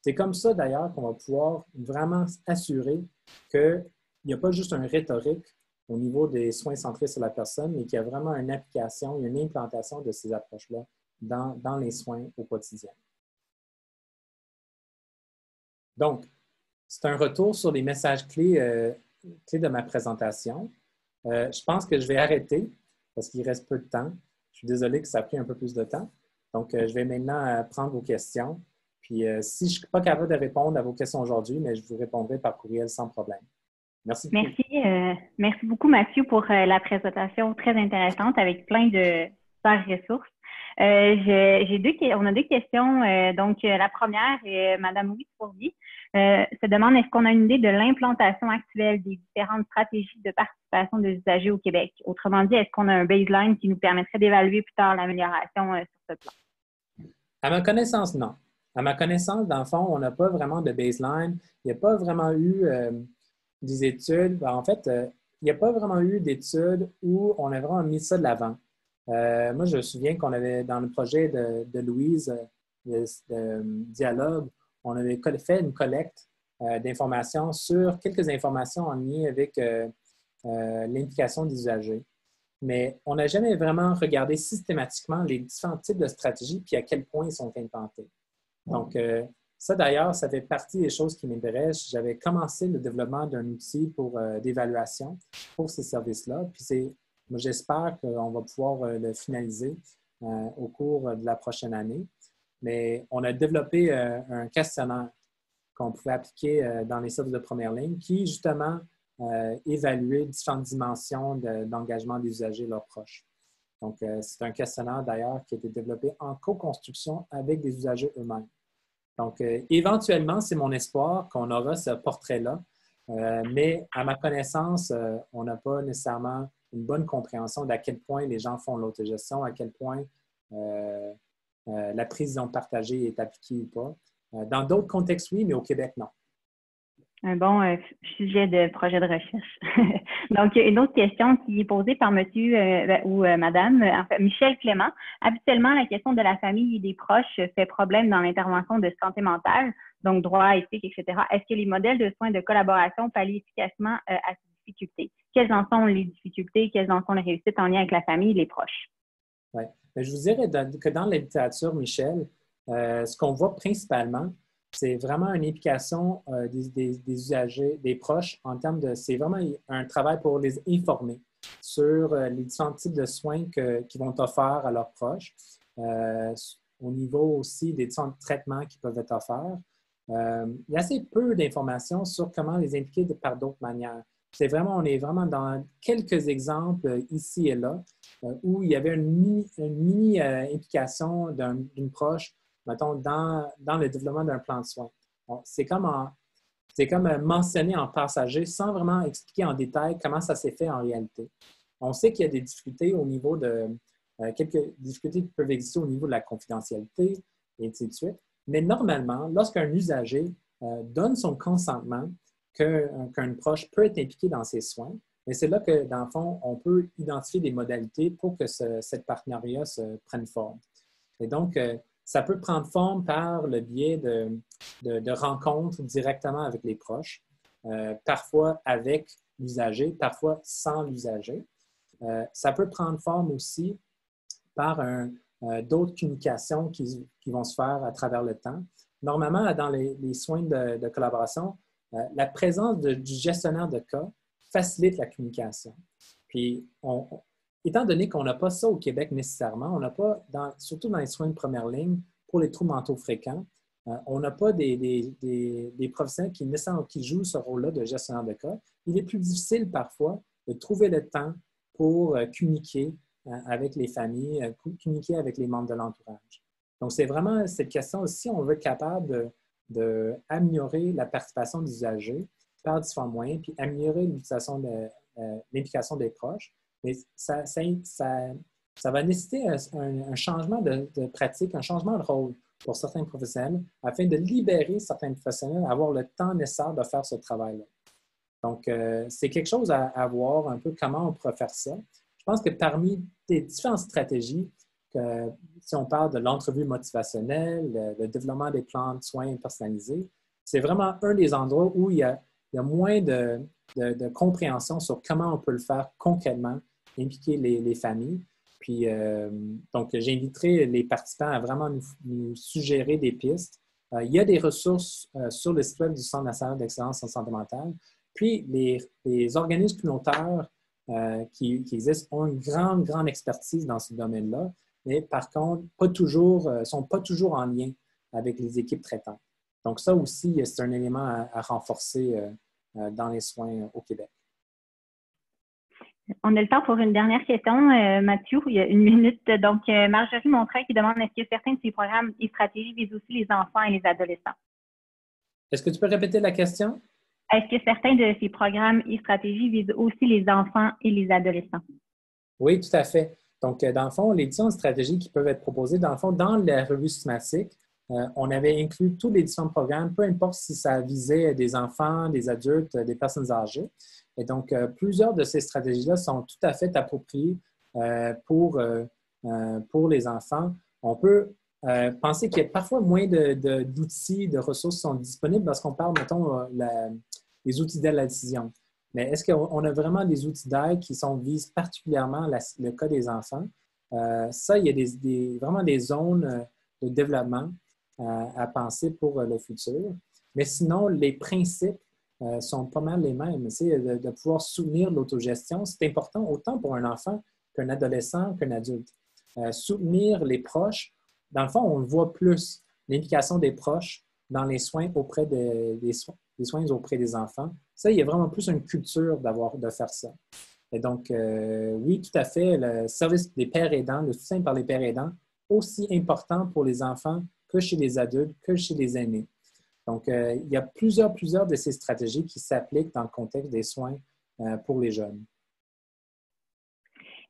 C'est comme ça, d'ailleurs, qu'on va pouvoir vraiment assurer qu'il n'y a pas juste une rhétorique au niveau des soins centrés sur la personne, mais qu'il y a vraiment une application, une implantation de ces approches-là dans les soins au quotidien. Donc, c'est un retour sur les messages clés de ma présentation. Je pense que je vais arrêter parce qu'il reste peu de temps. Je suis désolé que ça a pris un peu plus de temps. Donc, je vais maintenant prendre vos questions. Puis, si je ne suis pas capable de répondre à vos questions aujourd'hui, mais je vous répondrai par courriel sans problème. Merci beaucoup. Merci beaucoup, Mathieu, pour la présentation très intéressante avec plein de super ressources. On a 2 questions. Donc, la première, Mme Louise Fourvier se demande est-ce qu'on a une idée de l'implantation actuelle des différentes stratégies de participation des usagers au Québec? Autrement dit, est-ce qu'on a un baseline qui nous permettrait d'évaluer plus tard l'amélioration sur ce plan? À ma connaissance, non. À ma connaissance, dans le fond, on n'a pas vraiment de baseline. Il n'y a pas vraiment eu des études. En fait, il n'y a pas vraiment eu d'études où on a vraiment mis ça de l'avant. Moi, je me souviens qu'on avait, dans le projet de Louise, de Dialogue, on avait fait une collecte d'informations sur quelques informations en lien avec l'implication des usagers. Mais on n'a jamais vraiment regardé systématiquement les différents types de stratégies puis à quel point ils sont implantés. Donc, ça d'ailleurs, ça fait partie des choses qui m'intéressent. J'avais commencé le développement d'un outil d'évaluation pour ces services-là. Puis j'espère qu'on va pouvoir le finaliser au cours de la prochaine année. Mais on a développé un questionnaire qu'on pouvait appliquer dans les services de première ligne qui, justement, évaluait différentes dimensions d'engagement des usagers et leurs proches. Donc, c'est un questionnaire d'ailleurs qui a été développé en co-construction avec des usagers eux-mêmes. Donc, éventuellement, c'est mon espoir qu'on aura ce portrait-là, mais à ma connaissance, on n'a pas nécessairement une bonne compréhension d'à quel point les gens font l'autogestion, à quel point la précision partagée est appliquée ou pas. Dans d'autres contextes, oui, mais au Québec, non. Un bon sujet de projet de recherche. Donc, une autre question qui est posée par monsieur ou madame, Michel Clément. Habituellement, la question de la famille et des proches fait problème dans l'intervention de santé mentale, donc droit, éthique, etc. Est-ce que les modèles de soins de collaboration pallient efficacement à ces difficultés? Quelles en sont les difficultés? Quelles en sont les réussites en lien avec la famille et les proches? Oui. Je vous dirais que dans la littérature, Michel, ce qu'on voit principalement, c'est vraiment une implication des usagers, des proches, en termes de... C'est vraiment un travail pour les informer sur les différents types de soins qu'ils vont offrir à leurs proches, au niveau aussi des différents traitements qui peuvent être offerts. Il y a assez peu d'informations sur comment les impliquer par d'autres manières. On est vraiment dans quelques exemples ici et là où il y avait une mini implication d'une proche, mettons, dans le développement d'un plan de soins. C'est comme mentionné en passager sans vraiment expliquer en détail comment ça s'est fait en réalité. On sait qu'il y a des difficultés au niveau de quelques difficultés qui peuvent exister au niveau de la confidentialité et ainsi de suite. Mais normalement, lorsqu'un usager donne son consentement qu'un proche peut être impliqué dans ses soins, mais c'est là que, dans le fond, on peut identifier des modalités pour que cette partenariat se prenne forme. Et donc, ça peut prendre forme par le biais de rencontres directement avec les proches, parfois avec l'usager, parfois sans l'usager. Ça peut prendre forme aussi par d'autres communications qui vont se faire à travers le temps. Normalement, dans les soins de collaboration, la présence du gestionnaire de cas facilite la communication. Puis, étant donné qu'on n'a pas ça au Québec nécessairement, on n'a pas, surtout dans les soins de première ligne, pour les troubles mentaux fréquents, on n'a pas des professionnels qui jouent ce rôle-là de gestionnaire de cas. Il est plus difficile parfois de trouver le temps pour communiquer avec les familles, communiquer avec les membres de l'entourage. Donc, c'est vraiment cette question, si on veut être capable d'améliorer la participation des usagers par différents moyens, puis améliorer l'implication des proches, mais ça va nécessiter un changement de pratique, un changement de rôle pour certains professionnels afin de libérer certains professionnels à avoir le temps nécessaire de faire ce travail-là. Donc, c'est quelque chose à voir un peu comment on pourrait faire ça. Je pense que parmi les différentes stratégies, si on parle de l'entrevue motivationnelle, le développement des plans de soins personnalisés, c'est vraiment un des endroits où il y a moins de compréhension sur comment on peut le faire concrètement, impliquer les familles. Puis, donc, j'inviterai les participants à vraiment nous suggérer des pistes. Il y a des ressources sur le site web du Centre national d'excellence en santé mentale. Puis, les organismes communautaires qui existent ont une grande expertise dans ce domaine-là, mais par contre, ne sont pas toujours en lien avec les équipes traitantes. Donc, ça aussi, c'est un élément à renforcer dans les soins au Québec. On a le temps pour une dernière question, Mathieu. Il y a une minute. Donc, Marjorie Montreuil qui demande est-ce que certains de ces programmes et stratégies visent aussi les enfants et les adolescents? Est-ce que tu peux répéter la question? Est-ce que certains de ces programmes et stratégies visent aussi les enfants et les adolescents? Oui, tout à fait. Donc, dans le fond, les différentes stratégies qui peuvent être proposées, dans le fond, dans la revue systématique, on avait inclus tous les différents programmes, peu importe si ça visait des enfants, des adultes, des personnes âgées. Et donc, plusieurs de ces stratégies-là sont tout à fait appropriées pour les enfants. On peut pensez qu'il y a parfois moins d'outils, de ressources sont disponibles parce qu'on parle, mettons, des outils d'aide à la décision. Mais est-ce qu'on a vraiment des outils d'aide qui visent particulièrement le cas des enfants? Ça, il y a vraiment des zones de développement à penser pour le futur. Mais sinon, les principes sont pas mal les mêmes. De pouvoir soutenir l'autogestion, c'est important autant pour un enfant qu'un adolescent, qu'un adulte. Soutenir les proches, dans le fond, on le voit plus, l'implication des proches dans les soins auprès des soins auprès des enfants. Ça, il y a vraiment plus une culture de faire ça. Et donc, oui, tout à fait, le service des pères aidants, le soutien par les pères aidants, aussi important pour les enfants que chez les adultes, que chez les aînés. Donc, il y a plusieurs de ces stratégies qui s'appliquent dans le contexte des soins pour les jeunes.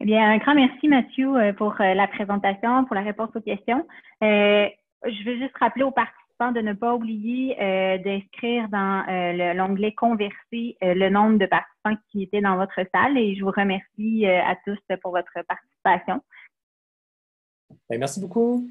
Eh bien, un grand merci, Mathieu, pour la présentation, pour la réponse aux questions. Je veux juste rappeler aux participants de ne pas oublier d'inscrire dans l'onglet « Converser » le nombre de participants qui étaient dans votre salle et je vous remercie à tous pour votre participation. Bien, merci beaucoup.